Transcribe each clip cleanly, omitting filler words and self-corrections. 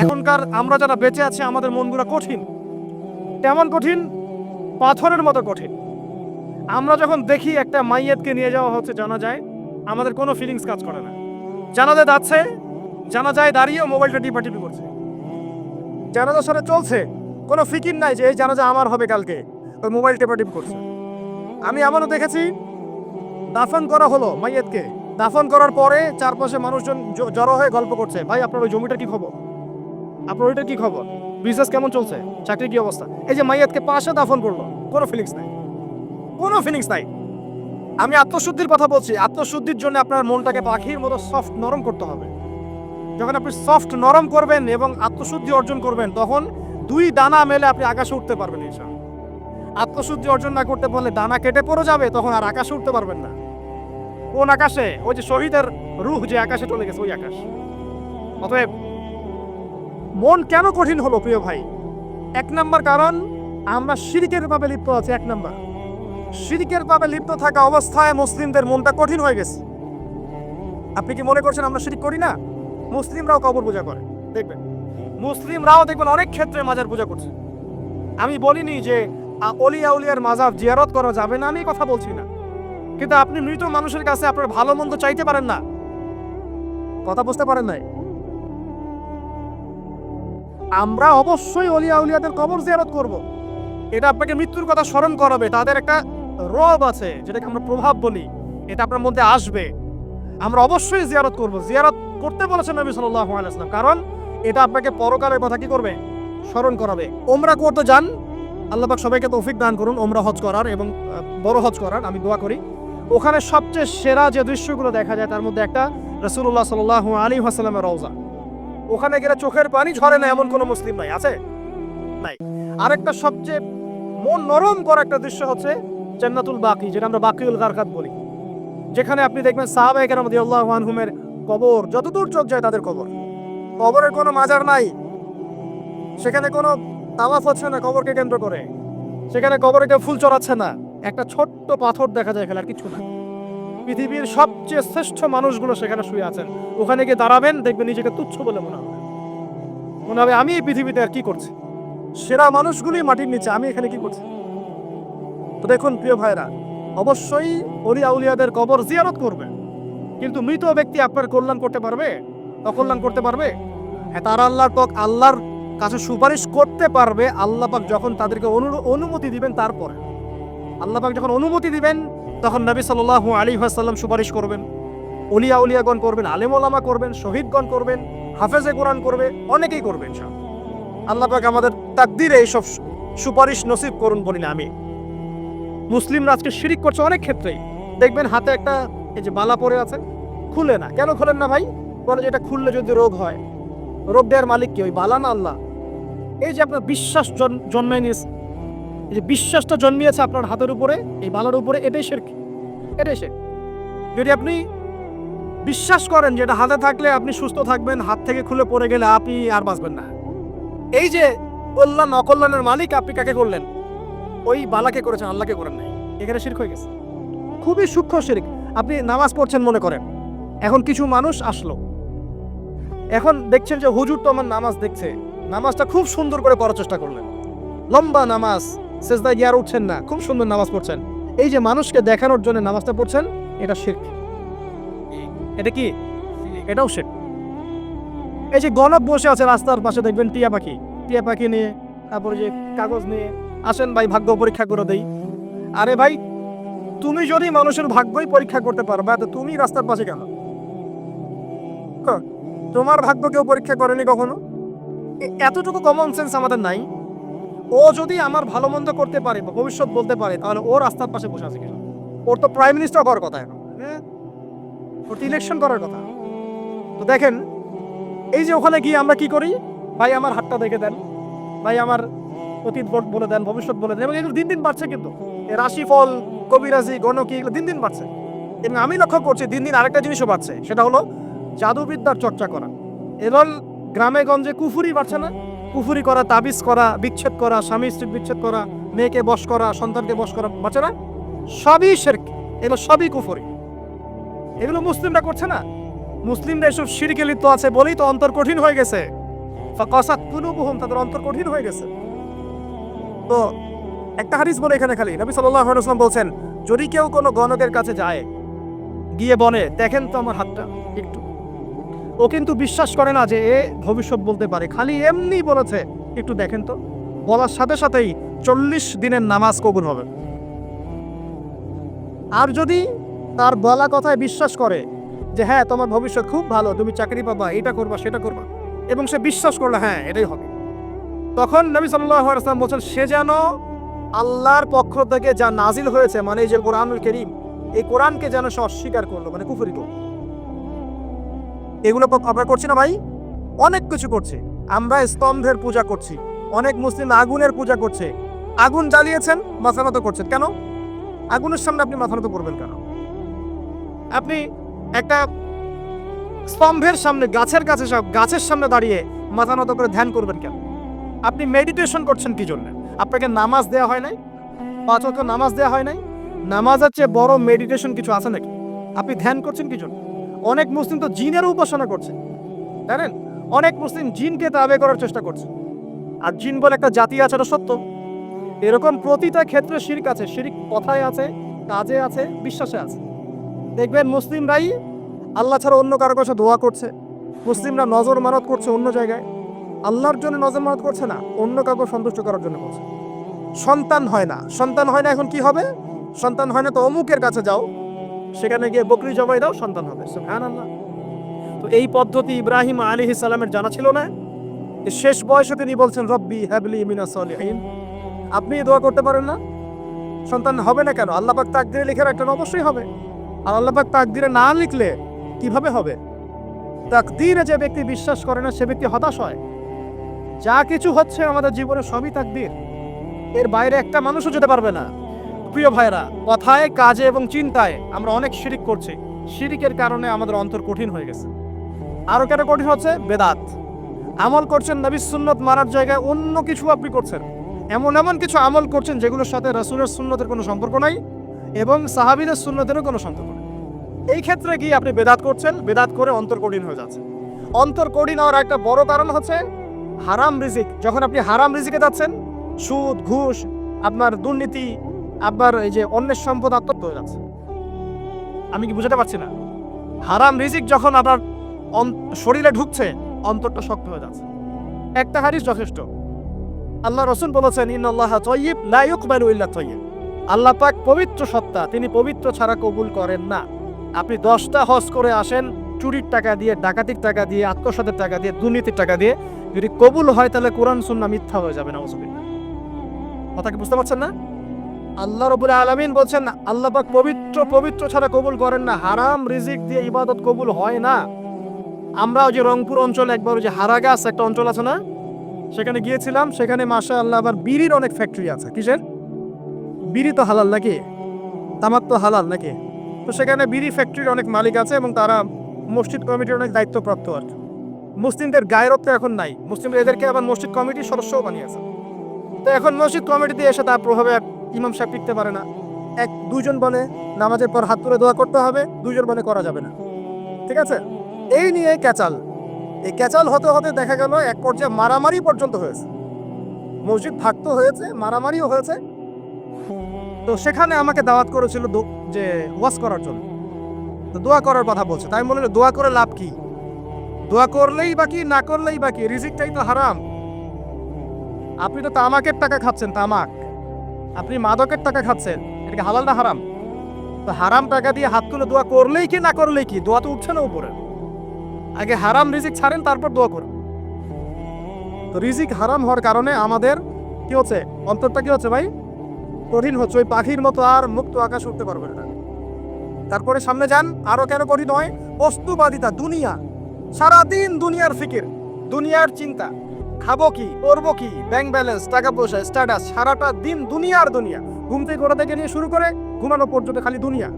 এখনকার আমরা যারা বেঁচে আছি আমাদের মনগুলো কঠিন, তেমন কঠিন পাথরের মতো কঠিন। আমরা যখন দেখি একটা মাইয়াতকে নিয়ে যাওয়া হচ্ছে জানাজায়, আমাদের কোনো ফিলিংস কাজ করে না। জানাজায় যাচ্ছে, জানাজায় দাঁড়িয়েও মোবাইলটা টিপাটিপি করছে। জানাজা সারে চলছে, কোনো ফিকির নাই যে এই জানাজা আমার হবে কালকে, ওই মোবাইল টেপাটিপ করছে। আমি এমনও দেখেছি, দাফন করা হলো মাইয়াতকে, দাফন করার পরে চারপাশে মানুষজন জড়ো হয়ে গল্প করছে, ভাই আপনার ওই জমিটার কি খবর, আপনার ওইটার কি খবর, বিজনেস কেমন চলছে, চাকরির কি অবস্থা। এই যে মাইয়াতকে পাশে দাফন করলো, কোনো ফিলিংস নাই, কোনো ফিলিংস নাই। আমি আত্মশুদ্ধির কথা বলছি। আত্মশুদ্ধির জন্য আপনার মনটাকে পাখির মতো সফট নরম করতে হবে। যখন আপনি সফট নরম করবেন এবং আত্মশুদ্ধি অর্জন করবেন, তখন দুই ডানা মেলে আপনি আকাশে উঠতে পারবেন ইনশাআল্লাহ। আত্মশুদ্ধি অর্জন না করতে পারলে ডানা কেটে পড়ে যাবে, তখন আর আকাশে উঠতে পারবেন না। কোন আকাশে? ওই যে শহীদের রূহ যে আকাশে চলে গেছে, ওই আকাশ। অতএব মন কেন কঠিন হলো প্রিয় ভাই? এক নাম্বার কারণ, আমরা শিরকের পাপে লিপ্ত আছি। এক নাম্বার, শিরকের পাপে লিপ্ত থাকা অবস্থায় মুসলিমদের মনটা কঠিন হয়ে গেছে। আপনি কি মনে করছেন আমরা শিরক করি না? মুসলিমরাও কবর পূজা করে, দেখবেন মুসলিমরাও দেখবেন অনেক ক্ষেত্রে মাজার পূজা করছে। আমি বলিনি যে অলিয়া উলিয়ার মাজার জিয়ারত করা যাবে না, আমি কথা বলছি না, কিন্তু আপনি মৃত মানুষের কাছে আপনার ভালো মন্দ চাইতে পারেন না। কথা বুঝতে পারেন নাই? আমরা অবশ্যই অলিয়া উলিয়াদের কবর জিয়ারত করব। এটা আপনাকে মৃত্যুর কথা স্মরণ করাবে। তাদের একটা রব আছে, যেটাকে আমরা প্রভাব বলি, এটা আপনার মধ্যে আসবে। আমরা অবশ্যই জিয়ারত করব। জিয়ারত করতে বলেছেন নবী সাল্লাল্লাহু আলাইহি ওয়াসাল্লাম, কারণ এটা আপনাকে পরকালের কথা কি করবে? স্মরণ করাবে। ওমরা করতে যান, আল্লাহ পাক সবাইকে তৌফিক দান করুন ওমরা হজ করার এবং বড় হজ করার। আমি দোয়া করি ওখানে সবচেয়ে সেরা যে দৃশ্যগুলো দেখা যায় তার মধ্যে একটা রাসূলুল্লাহ সাল্লাল্লাহু আলাইহি ওয়াসাল্লামের রওজা। ওখানে গেলে চোখের পানি ঝরে না এমন কোনো মুসলিম নাই, আছে? নাই। আরেকটা সবচেয়ে মন নরম করা একটা দৃশ্য হচ্ছে জান্নাতুল বাকি, যেটা আমরা বাকিউল গারকাত বলি, যেখানে আপনি দেখবেন সাহাবায়ে কেরাম রাদিয়াল্লাহু আনহুমের কবর, যতদূর চোখ যায় তাদের কবর। কবরের কোনো মাজার নাই, সেখানে কোনো তাওয়াফ হচ্ছে না কবরকে কেন্দ্র করে, সেখানে কবরে কেউ ফুল চড়াচ্ছে না, একটা ছোট্ট পাথর দেখা যায়, খেলার কিছু না। পৃথিবীর সবচেয়ে শ্রেষ্ঠ মানুষগুলো সেখানে শুয়ে আছেন। ওখানে গিয়ে দাঁড়াবেন, দেখবেন নিজেকে তুচ্ছ বলে মনে হবে আমি এই পৃথিবীতে আর কি করছি। সেরা মানুষগুলি মাটির নিচে, আমি এখানে কি করছি? তো দেখুন প্রিয় ভাইরা, অবশ্যই অলিয়া উলিয়াদের কবর জিয়ারত করবেন, কিন্তু মৃত ব্যক্তি আপনার কল্যাণ করতে পারবে? অকল্যাণ করতে পারবে? হ্যাঁ, তারা আল্লাহর কাছে সুপারিশ করতে পারবে আল্লাহ পাক যখন তাদেরকে অনুমতি দিবেন। তারপরে আল্লাহ পাক যখন অনুমতি দিবেন, তখন নবী সাল্লাল্লাহু আলাইহি ওয়াসাল্লাম সুপারিশ করবেন, অলিয়া উলিয়াগণ করবেন, আলেম ওলামা করবেন, শহীদগণ করবেন, হাফেজে কোরআন করবে, অনেকেই করবেন। আল্লাহ পাক আমাদের তাকদিরে এইসব সুপারিশ নসিব করুন বলি না আমি। মুসলিমরা আজকে শিরিক করছে অনেক ক্ষেত্রেই। দেখবেন হাতে একটা এই যে বালা পরে আছে, খুলে না। কেন খোলেন না ভাই? বলে যে এটা খুললে যদি রোগ হয়। রোগ দেওয়ার মালিক কি? ওই বালা না আল্লাহ? এই যে আপনার বিশ্বাস জন্মায় নিয়েছে, এই যে বিশ্বাসটা জন্মিয়েছে আপনার হাতের উপরে, এই বালার উপরে, এটাই শিরক, এটাই শিরক। যদি আপনি বিশ্বাস করেন যে এটা হাতে থাকলে আপনি সুস্থ থাকবেন, হাত থেকে খুলে পড়ে গেলে আপনি আর বাঁচবেন না, এই যে কল্যাণ অকল্যাণের মালিক আপনি কাকে করলেন? ওই বালাকে করেছেন, আল্লাহকে করেন নাই। এখানে শিরক হয়ে গেছে, খুবই সূক্ষ্ম শিরক। আপনি নামাজ পড়ছেন মনে করেন, এখন কিছু মানুষ আসলো, এখন দেখছেন যে হুজুর তো আমার নামাজ দেখছে, নামাজটা খুব সুন্দর করে পড়ার চেষ্টা করলেন, লম্বা নামাজ, সেজদায় গিয়ে আর উঠছেন না, খুব সুন্দর নামাজ পড়ছেন। এই যে মানুষকে দেখানোর জন্য নামাজটা পড়ছেন, এটা শিরক। এটা কি? এটাও শিরক। এই যে গণক বসে আছে রাস্তার পাশে, দেখবেন টিয়া পাখি নিয়ে, তারপরে যে কাগজ নিয়ে, আসেন ভাই ভাগ্য পরীক্ষা করে দেই। আরে ভাই, তুমি যদি মানুষের ভাগ্যই পরীক্ষা করতে পারবা, তো তুমি রাস্তার পাশে কেন? তোমার ভাগ্য কেউ পরীক্ষা করেনি কখনো? এতটুকু কমন সেন্স আমাদের নাই। ও যদি আমার ভালো মন্দ করতে পারে বা ভবিষ্যৎ বলতে পারে, তাহলে ও রাস্তার পাশে বসে আছে কেন? ওর তো প্রাইম মিনিস্টার হওয়ার কথা, এখন ওর তো ইলেকশন করার কথা। তো দেখেন, এই যে ওখানে গিয়ে আমরা কি করি? ভাই আমার হাতটা দেখে দেন, ভাই আমার অতীত বলে দেন, ভবিষ্যৎ বলে দেন, এবং এগুলো দিন দিন বাড়ছে। কিন্তু রাশিফল, কবিরাজি, গণকি, এগুলো দিন দিন বাড়ছে। এবং আমি লক্ষ্য করছি দিন দিন আরেকটা জিনিসও বাড়ছে, সেটা হলো জাদুবিদ্যার চর্চা করা। এবং গ্রামে গঞ্জে কুফুরি বাড়ছে না? কুফুরি করা, তাবিজ করা, বিচ্ছেদ করা, স্বামী স্ত্রী বিচ্ছেদ করা, মেয়েকে বশ করা, সন্তানকে বশ করা বাড়ছে না? সবই শিরক, এগুলো সবই কুফুরি। এগুলো মুসলিমরা করছে না? মুসলিমরা এসব শিরকে লিপ্ত আছে বলেই তো অন্তর কঠিন হয়ে গেছে। ফাকাসাত কুলুবুহুম, তাদের অন্তর কঠিন হয়ে গেছে। তো একটা হাদিস বলে এখানে খালি নবী সাল্লাল্লাহু আলাইহি ওয়াসাল্লাম বলছেন, যদি কেউ কোনো গণকের কাছে যায়, গিয়ে বলে দেখেন তো আমার হাতটা একটু, ও কিন্তু বিশ্বাস করে না যে এ ভবিষ্যৎ বলতে পারে, খালি এমনি বলেছে একটু দেখেন তো, বলার সাথে সাথেই 40 দিনের নামাজ কবুল হবে। আর যদি তার বলা কথায় বিশ্বাস করে যে হ্যাঁ তোমার ভবিষ্যৎ খুব ভালো, তুমি চাকরি পাবা, এটা করবা সেটা করবা, এবং সে বিশ্বাস করলো হ্যাঁ এটাই হবে, তখন নবী সাল্লাল্লাহু আলাইহি ওয়াসাল্লাম বলছেন সে যেন আল্লাহর পক্ষ থেকে যা নাজিল হয়েছে, মানে এই যে কোরআনুল কারীম, এই কোরআনকে যেন সে অস্বীকার করলো, মানে কুফরি করলো। এগুলো আমরা করছি না ভাই? অনেক কিছু করছি। আমরা স্তম্ভের পূজা করছি, অনেক মুসলিম আগুনের পূজা করছে। আগুন জ্বালিয়েছেন, মাথা নত করছেন কেন? আগুনের সামনে আপনি মাথা নত করবেন কেন? আপনি একটা স্তম্ভের সামনে, গাছের কাছে, সব গাছের সামনে দাঁড়িয়ে মাথা নত করে ধ্যান করবেন কেন? আপনি মেডিটেশন করছেন কি জন্য? আপনাকে নামাজ দেওয়া হয় নাই? 5 ওয়াক্ত নামাজ দেওয়া হয় নাই? নামাজের চেয়ে বড় মেডিটেশন কিছু আছে নাকি? আপনি ধ্যান করছেন কি জন্য? অনেক মুসলিম তো জিনের উপাসনা করছে, জানেন? অনেক মুসলিম জিনকে তাবে করার চেষ্টা করছে। আর জিন বলে একটা জাতি আছে, এটা সত্য। এরকম প্রতিটা ক্ষেত্রে শিরক আছে। শিরক কথায় আছে, কাজে আছে, বিশ্বাসে আছে। দেখবেন মুসলিমরাই আল্লাহ ছাড়া অন্য কারো কাছে দোয়া করছে, মুসলিমরা নজর মানত করছে অন্য জায়গায়, আল্লাহর জন্য নজর মানত করছে না, অন্য কাউকে সন্তুষ্ট করার জন্য করছে। সন্তান হয় না, সন্তান হয় না, এখন কি হবে? সন্তান হয় না তো অমুকের কাছে যাও, সেখানে গিয়ে বকরি জবাই দাও, সন্তান হবে। সুবহানাল্লাহ। তো এই পদ্ধতি ইব্রাহিম আলাইহিস সালামের জানা ছিল না? শেষ বয়সে তিনি বলছেন রব্বি হাবলি মিনাস সালিহিন। আপনি দোয়া করতে পারেন না? সন্তান হবে না কেন? আল্লাহ পাক তাকদিরে লিখে রাখলেন, অবশ্যই হবে। আর আল্লাহ পাক তাকদিরে না লিখলে কিভাবে হবে? তাকদিরে যে ব্যক্তি বিশ্বাস করে না সে ব্যক্তি হতাশ হয়। যা কিছু হচ্ছে আমাদের জীবনে সবই তাকদির, এর বাইরে একটা মানুষও যেতে পারবে না। প্রিয় ভাইরা, কথায়, কাজে এবং চিন্তায় আমরা অনেক শিরিক করছি। শিরিকের কারণে আমাদের অন্তর কঠিন হয়ে গেছে। আরো কেন কঠিন হচ্ছে? বেদাত। আমল করছেন নবীর সুন্নত মানার জায়গায় অন্য কিছু আপনি করছেন। এমন এমন কিছু আমল করছেন যেগুলোর সাথে রাসূলের সুন্নতের কোনো সম্পর্ক নাই এবং সাহাবীদের সুন্নতেরও কোনো সম্পর্ক নেই। এই ক্ষেত্রে গিয়ে আপনি বেদাত করছেন, বেদাত করে অন্তর কঠিন হয়ে যাচ্ছে। অন্তর কঠিন হওয়ার একটা বড় কারণ হচ্ছে হারাম রিজিক। যখন আপনি হারাম রিজিকে যাচ্ছেন, সুদ, ঘুষ, আপনার দুর্নীতি, আপনার এই যে অন্যের সম্পদ আত্মসাৎ হয়ে যাচ্ছে। আমি কি বুঝাতে পারছি না? হারাম রিজিক যখন আপনার শরীরে ঢুকছে, অন্তরটা শক্ত হয়ে যাচ্ছে। একটা হাদিস যথেষ্ট। আল্লাহ রাসূল বলেছেন ইন্নাল্লাহা তাইয়্যিব লা ইউকবালু ইল্লা তাইয়্যিব। আল্লাহ পাক পবিত্র সত্তা, তিনি পবিত্র ছাড়া কবুল করেন না। আপনি 10টা হজ করে আসেন, চুরির টাকা দিয়ে, ডাকাতির টাকা দিয়ে, আত্মসাতের টাকা দিয়ে, দুর্নীতির টাকা দিয়ে, যদি কবুল হয় তাহলে কোরআন সুন্নাহ মিথ্যা হয়ে যাবে। নাউযুবিল্লাহ। কথা কি বুঝতে পারছেন না? আল্লাহ রাব্বুল আলামিন বলছেন আল্লাহ পাক পবিত্র ছাড়া কবুল করেন না। হারাম রিজিক দিয়ে ইবাদত কবুল হয় না। আমরা ওই যে রংপুর অঞ্চলে একবার ওই যে হারাগাছ একটা অঞ্চল আছে না, সেখানে গিয়েছিলাম। সেখানে মাশাআল্লাহ আবার বিড়ির অনেক ফ্যাক্টরি আছে। কিসের? বিড়ি তো হালাল নাকি? তামাক তো হালাল নাকি? তো সেখানে বিড়ি ফ্যাক্টরির অনেক মালিক আছে এবং তারা মসজিদ কমিটির অনেক দায়িত্বপ্রাপ্ত আর কি। মুসলিমদের গায়রত্ব এখন নাই, মুসলিমরা এদেরকে আবার মসজিদ কমিটির সদস্যও বানিয়েছে। তো এখন মসজিদ কমিটিতে এসে তার প্রভাবে ইমাম সাহেব টিকতে পারে না। 1-2 জন বলে নামাজের পর হাত তুলে দোয়া করতে হবে, 2 জন বলে করা যাবে না। ঠিক আছে? এই নিয়ে ক্যাচাল। এই ক্যাচাল হতে হতে দেখা গেল এক পর্যায়ে মারামারি পর্যন্ত হয়েছে। মসজিদ ভাগতো হয়েছে, মারামারিও হয়েছে। তো সেখানে আমাকে দাওয়াত করেছিল যে ওয়াজ করার জন্য। তো দোয়া করার কথা বলছে, তাই বললাম দোয়া করে লাভ কি? দোয়া করলেই বাকি, না করলেই বাকি, রিজিকটাই তো হারাম। আপনি তো তামাকের টাকা খাচ্ছেন, তামাক। আপনি মাদকের টাকা খাচ্ছেন, এটা কি হালাল না হারাম? তো হারাম টাকা দিয়ে হাত তুলে দোয়া করলেই কি, না করলেই কি? দোয়া তো উঠছে না উপরে। আগে হারাম রিজিক ছাড়েন, তারপর দোয়া করুন। তো রিজিক হারাম হওয়ার কারণে আমাদের কি হচ্ছে? অন্তরটা কি হচ্ছে ভাই? কঠিন হচ্ছে। ওই পাখির মতো আর মুক্ত আকাশ উঠতে পারবে না। তারপরে সামনে যান, আরো কেন কঠিন হয়? বস্তুবাদিতা, দুনিয়া। সারাদিন দুনিয়ার ফিকির, দুনিয়ার চিন্তা, খাবো কি, করবো কি, ব্যাংক ব্যালেন্স, টাকা পয়সা, স্ট্যাটাস, সারাটা দিন দুনিয়ার দুনিয়া। ঘুম থেকে ওরা থেকে নিয়ে শুরু করে ঘুমানো পর্যন্ত খালি দুনিয়া।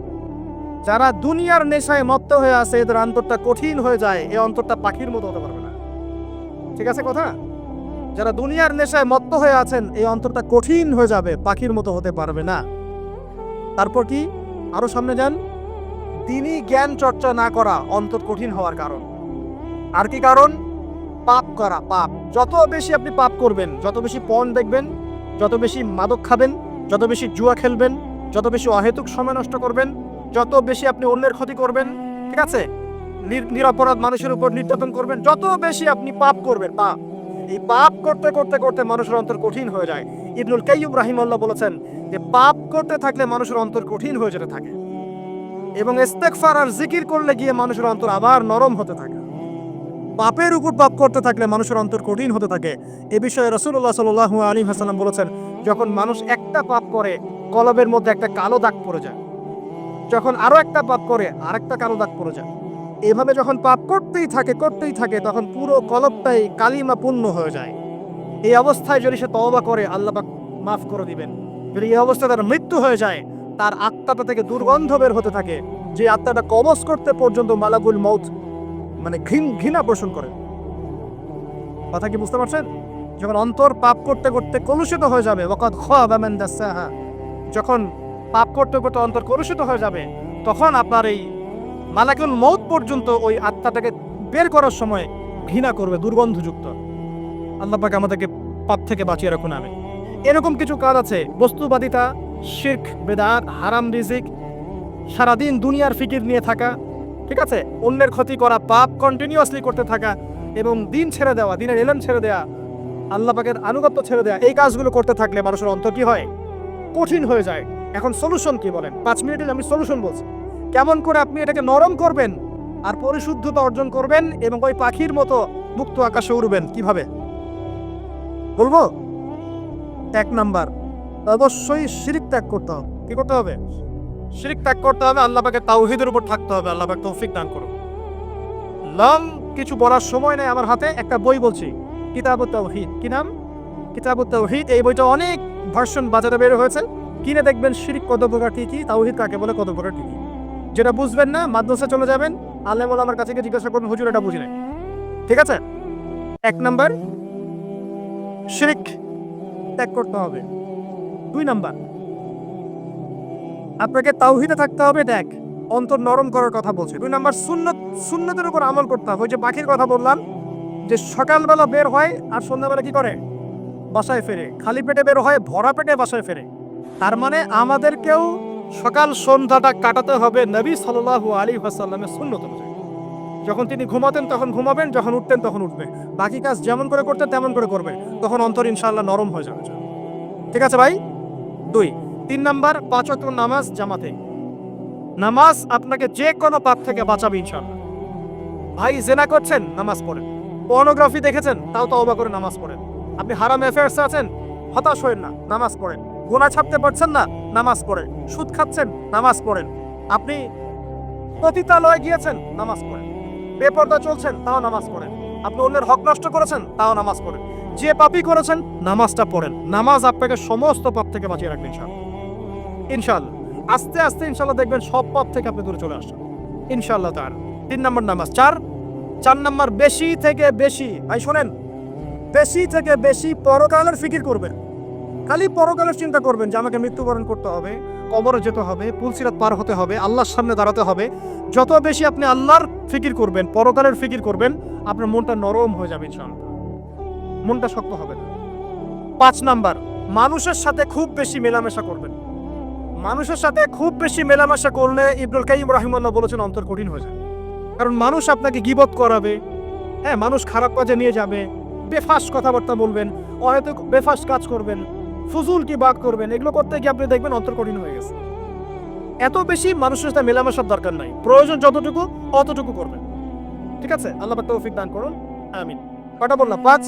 যারা দুনিয়ার নেশায় মত্ত হয়ে আছে, এদের অন্তরটা কঠিন হয়ে যায়। এই অন্তরটা পাখির মতো হতে পারবে না। ঠিক আছে কথা? যারা দুনিয়ার নেশায় মত্ত হয়ে আছেন, এই অন্তরটা কঠিন হয়ে যাবে, পাখির মতো হতে পারবে না। তারপর কি? আরো সামনে যান। দিনই জ্ঞান চর্চা না করা অন্তর কঠিন হওয়ার কারণ। আর কি কারণ? পাপ করা, পাপ। যত বেশি আপনি পাপ করবেন, যত বেশি পর্ন দেখবেন, যত বেশি মাদক খাবেন, যত বেশি জুয়া খেলবেন, যত বেশি অহেতুক সময় নষ্ট করবেন, যত বেশি আপনি অন্যের ক্ষতি করবেন, ঠিক আছে, নিরপরাধ মানুষের উপর নির্যাতন করবেন, যত বেশি আপনি পাপ করবেন, পাপ, এই পাপ করতে করতে করতে মানুষের অন্তর কঠিন হয়ে যায়। ইবনুল কাইয়্যিম রাহিমাহুল্লাহ বলেছেন যে পাপ করতে থাকলে মানুষের অন্তর কঠিন হয়ে যেতে থাকে, এবং ইস্তেগফার আর জিকির করলে গিয়ে মানুষের অন্তর আবার নরম হতে থাকে। পাপের উপর পাপ করতে থাকলে মানুষের অন্তর কঠিন হতে থাকে। এ বিষয়ে রাসূলুল্লাহ সাল্লাল্লাহু আলাইহি ওয়াসাল্লাম বলেছেন, যখন মানুষ একটা পাপ করে কলবের মধ্যে একটা কালো দাগ পড়ে যায়, যখন আরো একটা পাপ করে আরেকটা কালো দাগ পড়ে যায়, এভাবে যখন পাপ করতেই থাকে তখন পুরো কলবটাই কালিমা পূর্ণ হয়ে যায়। এই অবস্থায় যদি সে তওবা করে আল্লাহ পাক মাফ করে দিবেন। যদি এই অবস্থায় তার মৃত্যু হয়ে যায়, তার আত্মাটা থেকে দুর্গন্ধ বের হতে থাকে, যে আত্মাটা কবজ করতে পর্যন্ত মালাকুল মউত মানে ঘৃণা পোষণ করে। কথা কি বুঝতে পারছেন? যখন অন্তর পাপ করতে করতে কলুষিত হয়ে যাবে, ওয়াকাদ খাবা মান দাসাহা, যখন পাপ করতে করতে অন্তর কলুষিত হয়ে যাবে, তখন আপনার এই মালাকুল মউত পর্যন্ত ওই আত্মাটাকে বের করার সময় ঘৃণা করবে, দুর্গন্ধযুক্ত। আল্লাহ পাক আমাদেরকে পাপ থেকে বাঁচিয়ে রাখুন। আমি এরকম কিছু কাজ আছে, বস্তুবাদিতা, শিরক, বেদাত, হারাম রিজিক, সারাদিন দুনিয়ার ফিকির নিয়ে থাকা, ঠিক আছে, অন্যের ক্ষতি করা, পাপ কন্টিনিউয়াসলি করতে থাকা, এবং দিন ছেড়ে দেওয়া, দিনের এলেন ছেড়ে দেওয়া, আল্লাহ পাকের আনুগত্য ছেড়ে দেওয়া, এই কাজগুলো করতে থাকলে মানুষের অন্তর কি হয়? কঠিন হয়ে যায়। এখন সলিউশন কি বলেন? 5 মিনিটে আমি সলিউশন বলছি, কেমন করে আপনি এটাকে নরম করবেন আর পরিশুদ্ধতা অর্জন করবেন এবং ওই পাখির মতো মুক্ত আকাশে উড়বেন। কিভাবে বলবো? 1 নাম্বার, অবশ্যই শিরক ত্যাগ করতে হবে। কি করতে হবে? শিরক ত্যাগ করতে হবে। আল্লাহ পাকের তাওহীদের উপর থাকতে হবে। আল্লাহ পাক তৌফিক দান করুন। লং কিছু বলার সময় নেই আমার হাতে, একটা বই বলছি, কিতাবুত তাওহীদ। কি নাম? কিতাবুত তাওহীদ। এই বইটা অনেক ভার্সন বাজারে বের হয়েছে, কিনে দেখবেন শিরক কত প্রকার, কি তাওহীদ কাকে বলে, কত প্রকার কি। যেটা বুঝবেন না মাদ্রাসা চলে যাবেন, আলেম ওলামার কাছে গিয়ে জিজ্ঞাসা করবেন, হুজুর এটা বুঝি নাই। ঠিক আছে? 1 নাম্বার, শিরক ত্যাগ করতে হবে। 2 নাম্বার, আপনাকে তাওহীদে থাকতে হবে। দেখ, অন্তর নরম করার কথা বলছে। 2 নাম্বার, সুন্নতের উপর আমল করতে হবে। ওই যে পাখির কথা বললাম, যে সকালবেলা বের হয় আর সন্ধ্যাবেলা কি করে? বাসায় ফেরে। খালি পেটে বের হয়, ভরা পেটে বাসায় ফেরে। তার মানে আমাদেরকেও সকাল সন্ধ্যাটা কাটাতে হবে নবী সাল্লাল্লাহু আলাইহি ওয়াসাল্লামের সুন্নত অনুযায়ী। যখন তিনি ঘুমাতেন তখন ঘুমাবেন, যখন উঠতেন তখন উঠবে, বাকি কাজ যেমন করে করতেন তেমন করে করবে, তখন অন্তর ইনশাআল্লাহ নরম হয়ে যাবে। ঠিক আছে ভাই? 2। 3 নাম্বার, 5 ওয়াক্ত নামাজ জামাতে। নামাজ আপনাকে যে কোনো পাপ থেকে বাঁচাবে ইনশাআল্লাহ। ভাই জেনা করছেন, নামাজ পড়েন। পর্নোগ্রাফি দেখেছেন, তাও তওবা করে নামাজ পড়েন। আপনি হারাম অ্যাফেয়ার্সে আছেন, হতাশ হয়েন না, নামাজ পড়েন। গুনাহ ছাড়তে পারছেন না, নামাজ পড়েন। সুদ খাচ্ছেন, নামাজ পড়েন। আপনি পতিতালয়ে গিয়েছেন, নামাজ পড়েন। বেপরদা চলছেন, তাও নামাজ পড়েন। আপনি অন্যের হক নষ্ট করেছেন, তাও নামাজ পড়েন। যে পাপই করেছেন, নামাজটা পড়েন। নামাজ আপনাকে সমস্ত পাপ থেকে বাঁচিয়ে রাখবে ইনশাআল্লাহ। ইনশাআল্লাহ আস্তে আস্তে ইনশাআল্লাহ দেখবেন সব পাপ থেকে আপনি দূরে চলে আসছেন ইনশাআল্লাহ তাআলা। 3 নাম্বার নামাজ। 4 নাম্বার, বেশি থেকে বেশি, ভাই শোনেন, বেশি থেকে বেশি পরকালের ফিকির করবেন। খালি পরকালের চিন্তা করবেন যে আমাকে মৃত্যুবরণ করতে হবে, কবরে যেতে হবে, পুলসিরাত পার হতে হবে, আল্লাহর সামনে দাঁড়াতে হবে। যত বেশি আপনি আল্লাহর ফিকির করবেন, পরকালের ফিকির করবেন, আপনার মনটা নরম হয়ে যাবে ইনশাআল্লাহ, মনটা শক্ত হবে না। 5 নাম্বার, মানুষের সাথে খুব বেশি মেলামেশা করবেন। মানুষের সাথে খুব বেশি মেলামেশা করলে ইবনুল কাইয়্যিম রাহিমাহুল্লাহ বলেছেন অন্তর কঠিন হয়ে যায়। কারণ মানুষ আপনাকে গীবত করাবে, হ্যাঁ, মানুষ খারাপ কাজে নিয়ে যাবে, বেফাস কথাবার্তা বলবেন, হয়তো বেফাস কাজ করবেন, ফুজুল কি বাদ করবেন। এগুলো করতে গিয়ে আপনি দেখবেন অন্তর কঠিন হয়ে গেছে। এত বেশি মানুষের সাথে মেলামেশার দরকার নাই, প্রয়োজন যতটুকু অতটুকু করবেন। ঠিক আছে? আল্লাহ পাক তৌফিক দান করুন, আমিন। কটা বললাম? 5,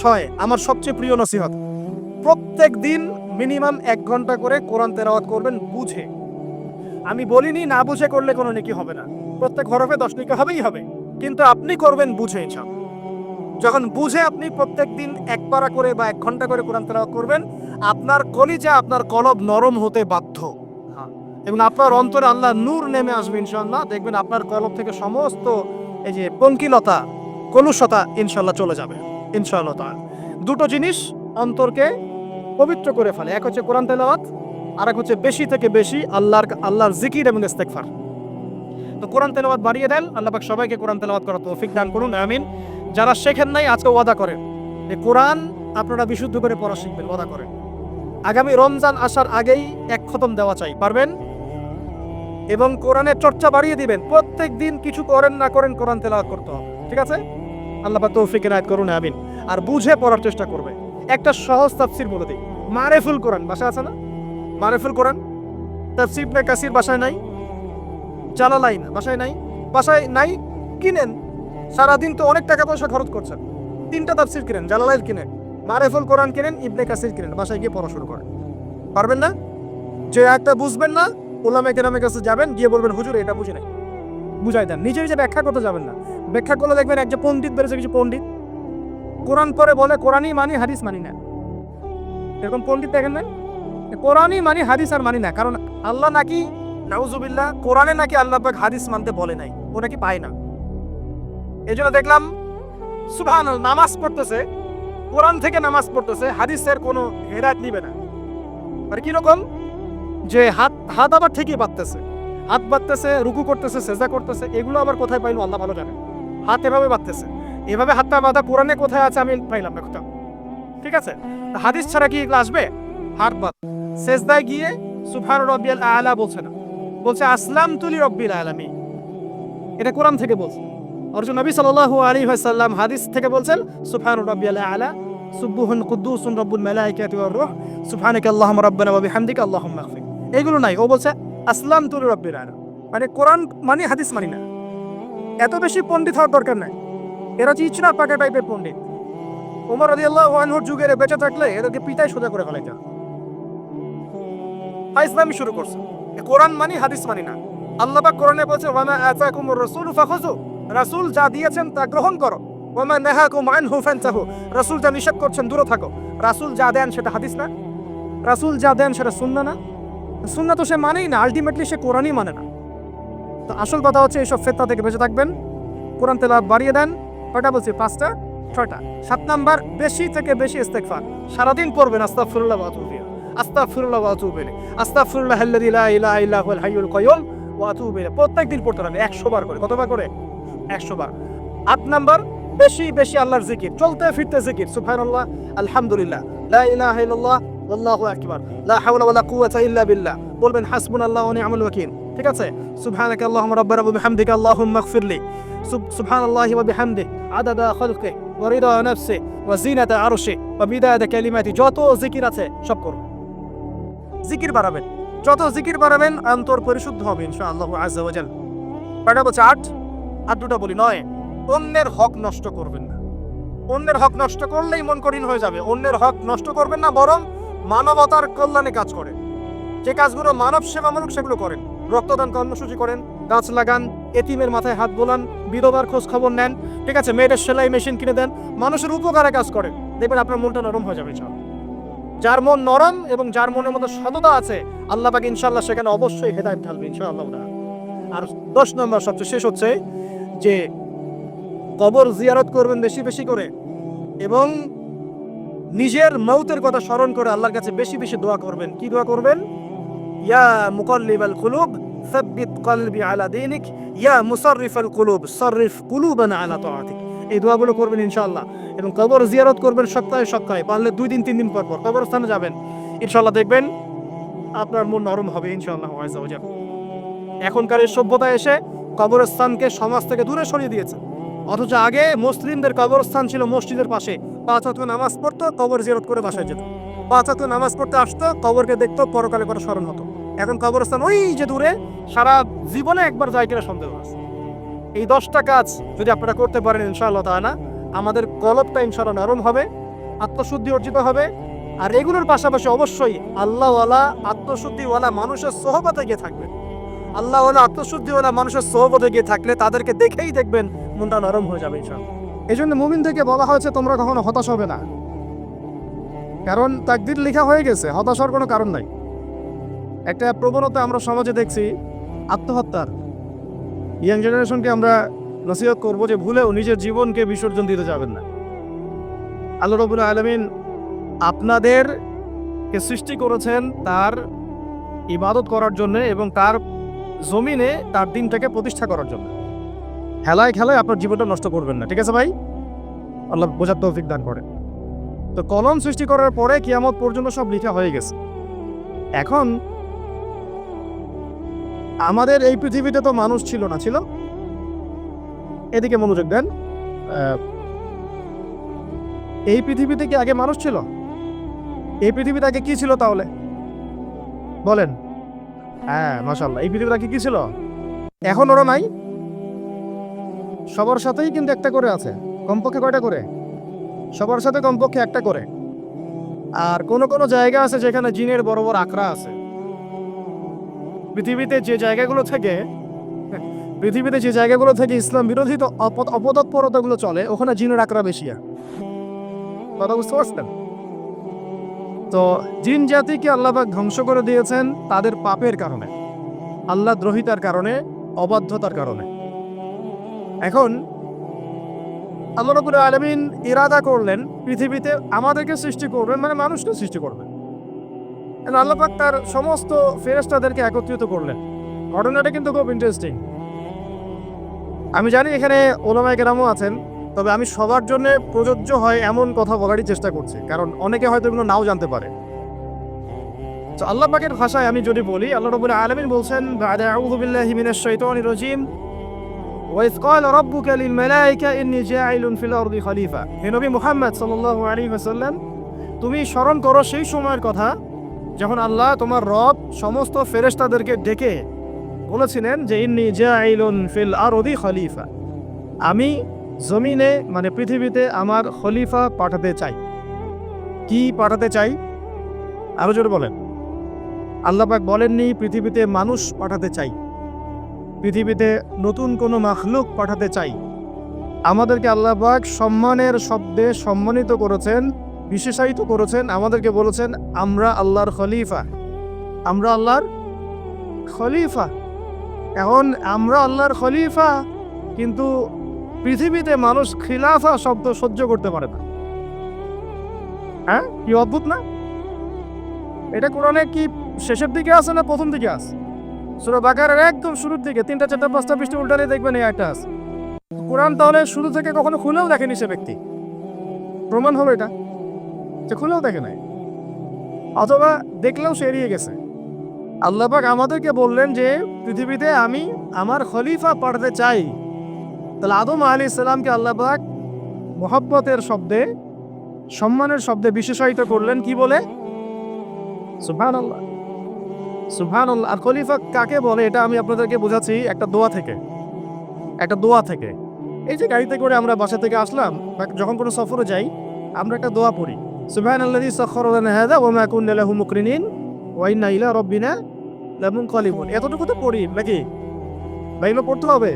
6। আমার সবচেয়ে প্রিয় নসিহত, প্রত্যেক দিন মিনিমাম 1 ঘন্টা করে কোরআন তেলাওয়াত করবেন বুঝে। আমি বলিনি না বুঝে করলে কোনো নেকি হবে না, প্রত্যেক হরফে 10 নেকি হবেই হবে, কিন্তু আপনি করবেন বুঝে ইনশাআল্লাহ। যখন বুঝে আপনি প্রত্যেক দিন 1 পারা করে বা 1 ঘন্টা করে কোরআন তেলাওয়াত করবেন, আপনার কলিজা, আপনার কলব নরম হতে বাধ্য, এবং আপনার অন্তরে আল্লাহ নূর নেমে আসবে ইনশাআল্লাহ। দেখবেন আপনার কলব থেকে সমস্ত এই যে পঙ্কিলতা, কলুষতা ইনশাআল্লাহ চলে যাবে ইনশাআল্লাহ তাআলা। 2টো জিনিস অন্তরকে পবিত্র করে ফেলে, এক হচ্ছে কোরআন তেলাওয়াত, আর এক হচ্ছে বেশি থেকে বেশি আল্লাহর জিকির এবং ইস্তেগফার। তো কোরআন তেলাওয়াত বাড়িয়ে দেন। আল্লাহ পাক সবাইকে কোরআন তেলাওয়াত করার তৌফিক দান করুন, আমিন। যারা শেখেন নাই আজকে ওয়াদা করেন যে কোরআন আপনারা বিশুদ্ধ করে পড়া শিখবেন, ওয়াদা করেন। আগামী রমজান আসার আগেই এক খতম দেওয়া চাই, পারবেন? এবং কোরআনের চর্চা বাড়িয়ে দিবেন, প্রত্যেক দিন কিছু করেন না করেন কোরআন তেলাওয়াত করতে হবে, ঠিক আছে? আল্লাহ পাক তৌফিক এনায়েত করুন, আমিন। আর বুঝে পড়ার চেষ্টা করবে। একটা সহজ তাফসীর বলে দিই, মারেফুল কোরআন বাসায় আছে না? মারেফুল কোরআন তাফসীর ইবনে কাসির বাসায় নাই? জালালাইন বাসায় নাই? বাসায় নাই, কিনেন। সারাদিন তো অনেক টাকা পয়সা খরচ করছেন, 3টা তাফসীর কিনেন, জালালাইন কিনেন, মারেফুল কোরআন কিনেন, ইবনে কাসির কিনেন, বাসায় গিয়ে পড়া শুরু করেন। পারবেন না? যে একটা বুঝবেন না, উলামায়ে কেরামের কাছে যাবেন, গিয়ে বলবেন হুজুর এটা বুঝি নাই, বুঝাই দেন। নিজে নিজে ব্যাখ্যা করতে যাবেন না। ব্যাখ্যা করলে দেখবেন একজন পণ্ডিত বেড়েছে, কিছু পণ্ডিত কোরআন পরে বলে কোরআনই মানি হাদিস মানি না। এরকম পণ্ডিত দেখেন না? কোরআনই মানি হাদিস আর মানি না, কারণ আল্লাহ নাকি নাউজুবিল্লাহ কোরআনে নাকি আল্লাহ পাক হাদিস মানতে বলে নাই, ও নাকি পায় না। এই জন্য দেখলাম সুবহানাল্লাহ নামাজ পড়তেছে, কোরআন থেকে নামাজ পড়তেছে, হাদিসের কোনো হেদায়েত নিবে না। আর কিরকম যে হাত হাত আবার ঠিকই বাঁধতেছে, হাত বাঁধতেছে, রুকু করতেছে, সেজদা করতেছে, এগুলো আবার কোথায় পাইলো আল্লাহ ভালো জানে। হাত এভাবে বাঁধতেছে, এভাবে হাতটা বাঁধা কোরআনে কোথায় আছে আমি পাইলাম না কোথাও, ঠিক আছে? হাদিস ছাড়া কি এগুলো আসবে? হাত বাঁধ, সেজদায় গিয়ে সুবহান রাব্বিয়াল আলা বলছে না, বলছে আসলামতু লিরাব্বিল আলামিন। এটা কোরআন থেকে বলছে। অথচ নবী সাল্লাল্লাহু আলাইহি ওয়াসাল্লাম হাদিস থেকে বলছেন সুবহান রাব্বিয়াল আলা সুবহুন কুদ্দুসুন রাব্বুল মালাইকাতি ওয়ার রূহ সুবহানাকা আল্লাহুম্মা রাব্বানা ওয়া বিহামদিকা আল্লাহুম্মা আগফির। এগুলো নাই, ও বলছে আসলামতু লিরাব্বিল আলামিন, মানে কোরআন মানে হাদিস মানি না। এত বেশি পণ্ডিত হওয়ার দরকার নাই, এরা হচ্ছে ইচনা পাকা টাইপের পণ্ডিত। ওমর রাদিয়াল্লাহু আনহুর যুগের বেঁচে থাকলে এদেরকে পিটাই সোজা করে ফেলাইতেন। ইসলামী শুরু করছে, কোরআন মানি হাদিস মানি না। আল্লাহ পাক কোরআনে বলছে ওয়ামা আতাকুমুর রাসূলু ফাখুযু, রাসূল যা দিয়েছেন তা গ্রহণ করো। ওয়ামা নাহাকুম আনহু ফান্তাহু, রাসূল যা নিষেধ করছেন দূরে থাকো। রাসূল যা দেন সেটা হাদিস না, রাসূল যা দেন সেটা সুন্নাহ না। সুন্নাহ তো সে মানেই না, আলটিমেটলি সে কোরআনই মানে না। তো আসল কথা হচ্ছে এইসব ফিতনা থেকে বেঁচে থাকবেন, কোরআন তেলাওয়াত বাড়িয়ে দেন। কয়টা বলছি? 5টা 6টা। 7 নাম্বার, বেশি থেকে বেশি ইস্তেগফার সারাদিন পড়বেন। আস্তাগফিরুল্লাহ ওয়া আতুবু ইলাইহি, আস্তাগফিরুল্লাহ ওয়া আতুবু ইলাইহি, আস্তাগফিরুল্লাহাল্লাযী লা ইলাহা ইল্লা হুয়াল হাইয়ুল কাইয়্যুম ওয়া আতুবু ইলাইহি। প্রত্যেকদিন পড়তে হবে 100 বার করে। কতবার করে? 100 বার। 8 নাম্বার, বেশি বেশি আল্লাহর জিকির, চলতে ফিরতে জিকির, সুবহানাল্লাহ, আলহামদুলিল্লাহ, লা ইলাহা ইল্লাল্লাহ, আল্লাহু আকবার, লা হাওলা ওয়ালা কুওয়াতা ইল্লা বিল্লাহ। বলবেন হাসবুনাল্লাহু ওয়া নি'মাল ওয়াকিল, ঠিক আছে? সুবহানাকা আল্লাহুম্মা রাব্বানা ওয়া বিহামদিকা আল্লাহুম্মা আগফিরলি, সুবহানাল্লাহি ওয়া বিহামদিহি আদাদা খালকিহি ওয়া রিদা নাফসিহি ওয়া জিনাতা আরশিহি ওয়া মিদাদা কালিমাতিহি। যত জিকির আছে সব করুন, জিকির বাড়াবেন। যত জিকির বাড়াবেন অন্তর পরিশুদ্ধ হবে ইনশাআল্লাহ আযজা ওয়া জাল। কয়টা বলছে? 8। আর 2টা বলি। 9, অন্যের হক নষ্ট করবেন না। অন্যের হক নষ্ট করলেই মন কঠিন হয়ে যাবে। অন্যের হক নষ্ট করবেন না, বরং মানবতার কল্যাণে কাজ করেন। যে কাজগুলো মানব সেবামূলক সেগুলো করেন। রক্তদান কর্মসূচি করেন, গাছ লাগান, এতিমের মাথায় হাত বোলান, বিধবার খোঁজ খবর নেন, ঠিক আছে? মেয়েদের সেলাই মেশিন কিনে দেন, মানুষের উপকারে কাজ করেন। দেখবেন আপনার মনটা নরম হয়ে যাবে ইনশাআল্লাহ। যার মন নরম এবং যার মনের মধ্যে সততা আছে, আল্লাহ পাক ইনশাআল্লাহ সেখানে অবশ্যই হেদায়েত ঢালবে ইনশাআল্লাহ। আর 10 নম্বর সবচেয়ে শেষ হচ্ছে যে কবর জিয়ারত করবেন বেশি বেশি করে, এবং নিজের মৌতের কথা স্মরণ করে আল্লাহর কাছে বেশি বেশি দোয়া করবেন। কি দোয়া করবেন? ইয়া মুকাল্লিবাল কুলুব সাব্বিত কলবি আলা দীনিক, ইয়া মুসাররিফাল কুলুব সাররিফ কুলুবানা আলা তাআতিক। এই দোয়াগুলো করবেন ইনশাআল্লাহ। এবং কবর জিয়ারত করবেন সপ্তাহে সপ্তাহে, পারলে 2 দিন 3 দিন পর পর কবরস্থানে যাবেন। ইনশাআল্লাহ দেখবেন আপনার মন নরম হবে ইনশাআল্লাহ আযজা ওয়া জাল। এখনকার এই সভ্যতায় এসে কবরস্থানকে সমাজ থেকে দূরে সরিয়ে দিয়েছে। অথচ আগে মুসলিমদের কবরস্থান ছিল মসজিদের পাশে, 5 ওয়াক্ত নামাজ পড়তো, কবর জিয়ারত করে বাসায় যেত। 5 ওয়াক্ত নামাজ পড়তে আসতো, কবরকে দেখতো, পরকালে করে স্মরণ হতো। এখন কবরস্থান ওই যে দূরে, সারা জীবনে একবার যায় কিনা সন্দেহ আছে। এই 10টা কাজ যদি আপনারা করতে পারেন ইনশাআল্লাহ তাআলা, আমাদের কলবটা ইনশাআল্লাহ নরম হবে, আত্মশুদ্ধি অর্জিত হবে। আর এগুলোর পাশাপাশি অবশ্যই আল্লাহওয়ালা আত্মশুদ্ধিওয়ালা মানুষের সোহবতে গিয়ে থাকবেন। আল্লাহওয়ালা আত্মশুদ্ধিওয়ালা মানুষের সোহবতে গিয়ে থাকলে তাদেরকে দেখেই দেখবেন মনটা নরম হয়ে যাবে ইনশাআল্লাহ। এই জন্য মুমিনদেরকে বলা হয়েছে তোমরা কখনো হতাশ হবে না, কারণ তাকদীর লেখা হয়ে গেছে, হতাশ হওয়ার কোনো কারণ নাই। একটা প্রবণতা আমরা সমাজে দেখছি আত্মহত্যার। ইয়াং জেনারেশনকে আমরা নসিহত করবো যে ভুলেও নিজের জীবনকে বিসর্জন দিতে যাবেন না। আল্লাহ রাব্বুল আলামিন আপনাদেরকে সৃষ্টি করেছেন তার ইবাদত করার জন্য এবং তার জমিনে তার দিনটাকে প্রতিষ্ঠা করার জন্য। হেলায় খেলায় আপনার জীবনটা নষ্ট করবেন না, ঠিক আছে ভাই? আল্লাহ বোঝার তৌফিক দান করে। তো কলম সৃষ্টি করার পরে কিয়ামত পর্যন্ত সব লেখা হয়ে গেছে। এখন আমাদের এই পৃথিবীতে তো মানুষ ছিল না, ছিল? এদিকে মনোযোগ দেন। এই পৃথিবীতে কি আগে মানুষ ছিল? এই পৃথিবীতে আগে কি ছিল তাহলে বলেন? হ্যাঁ, মাশাআল্লাহ, এই পৃথিবীতে আগে কি ছিল? এখন ওরা নাই? সবার সাথেই কিন্তু একটা করে আছে। কমপক্ষে কয়টা করে? সবার সাথে কমপক্ষে একটা করে। আর কোনো কোনো জায়গা আছে যেখানে জিনের বড় বড় আখড়া আছে। পৃথিবীতে যে জায়গাগুলো থেকে ইসলাম বিরোধী তো অপতৎপরতাগুলো চলে, ওখানে জিনের আখড়া বেশি। কথা বুঝতে পারছেন? তো জিন জাতিকে আল্লাহ পাক ধ্বংস করে দিয়েছেন তাদের পাপের কারণে, আল্লাহ দ্রোহিতার কারণে, অবাধ্যতার কারণে। এখন আল্লাহ রাব্বুল আলামিন ইরাদা করলেন পৃথিবীতে আমাদেরকে সৃষ্টি করবেন, মানে মানুষকে সৃষ্টি করবেন। আল্লাহ পাক তার সমস্ত ফেরেশতাদেরকে একত্রিত করলেন। ঘটনাটা কিন্তু খুব ইন্টারেস্টিং। আমি জানি এখানে ওলামায়ে কেরামও আছেন, তবে আমি সবার জন্য প্রযোজ্য হয় এমন কথা বলারই চেষ্টা করছি, কারণ অনেকে হয়তো এগুলো নাও জানতে পারে। তো আল্লাহ পাকের ভাষায় আমি যদি বলি, আল্লাহ রাব্বুল আলামিন বলছেন, বা'দা আউযু বিল্লাহি মিনাশ শাইতানির রাজীম, ওয়া ইয ক্বালা রাব্বুকা লিল মালায়েকা ইন্নী জাঈলুন ফিল আরদি খলিফা। হে নবী মুহাম্মদ সাল্লাল্লাহু আলাইহি ওয়াসাল্লাম, তুমি স্মরণ করো সেই সময়ের কথা যখন আল্লাহ তোমার রব সমস্ত ফেরেশতাদেরকে ডেকে বলেছিলেন যে ইন্নী জাঈলুন ফিল আরদি খলিফা, আমি জমিনে মানে পৃথিবীতে আমার খলিফা পাঠাতে চাই। কি পাঠাতে চাই? আরো জোরে বলেন। আল্লাহ পাক বলেননি পৃথিবীতে মানুষ পাঠাতে চাই, পৃথিবীতে নতুন কোনো মাখলুক পাঠাতে চাই। আমাদেরকে আল্লাহ পাক সম্মানের শব্দে সম্মানিত করেছেন, বিশেষায়িত করেছেন, আমাদেরকে বলেছেন আমরা আল্লাহর খলিফা, আমরা আল্লাহর খলিফা। এখন আমরা আল্লাহর খলিফা, কিন্তু পৃথিবীতে মানুষ খিলাফা শব্দ সহ্য করতে পারে না। হ্যাঁ, কি অদ্ভুত না? এটা কোরআনে কি শেষের দিকে আছে না প্রথম দিকে আছে? সূরা বাকারার একদম শুরুর দিকে 3টা 4টা 5টা পৃষ্ঠা উল্টালে দেখবেন এই আয়াতটা আছে। কোরআন তাহলে শুরু থেকে কখনো খুলেও দেখেনি সে ব্যক্তি, প্রমাণ হলো এটা যে খুলেও দেখে নাই, অথবা দেখলেও সে এড়িয়ে গেছে। আল্লাহ পাক আমাদেরকে বললেন যে পৃথিবীতে আমি আমার খলিফা পাঠাতে চাই। তাহলে আদম আলাইহিস সালামকে আল্লাহ পাক মুহাব্বতের শব্দে, সম্মানের শব্দে বিশেষায়িত করলেন কি বলে? সুবহানাল্লাহ, সুবহানাল্লাহ। আর খলিফা কাকে বলে এটা আমি আপনাদেরকে বোঝাচ্ছি একটা দোয়া থেকে। এই যে গাড়িতে করে আমরা বাসা থেকে আসলাম বা যখন কোনো সফরে যাই, আমরা একটা দোয়া পড়ি, সুবহানাল্লাযী সাখখারা লানা হাযা ওয়া মা কুন্না লাহু মুকরিনিন ওয়া ইন্না ইলা রাব্বিনা লামুনকালিবুন। এতটুকু তো পড়ি নাকি? বা এগুলো পড়তে হবে?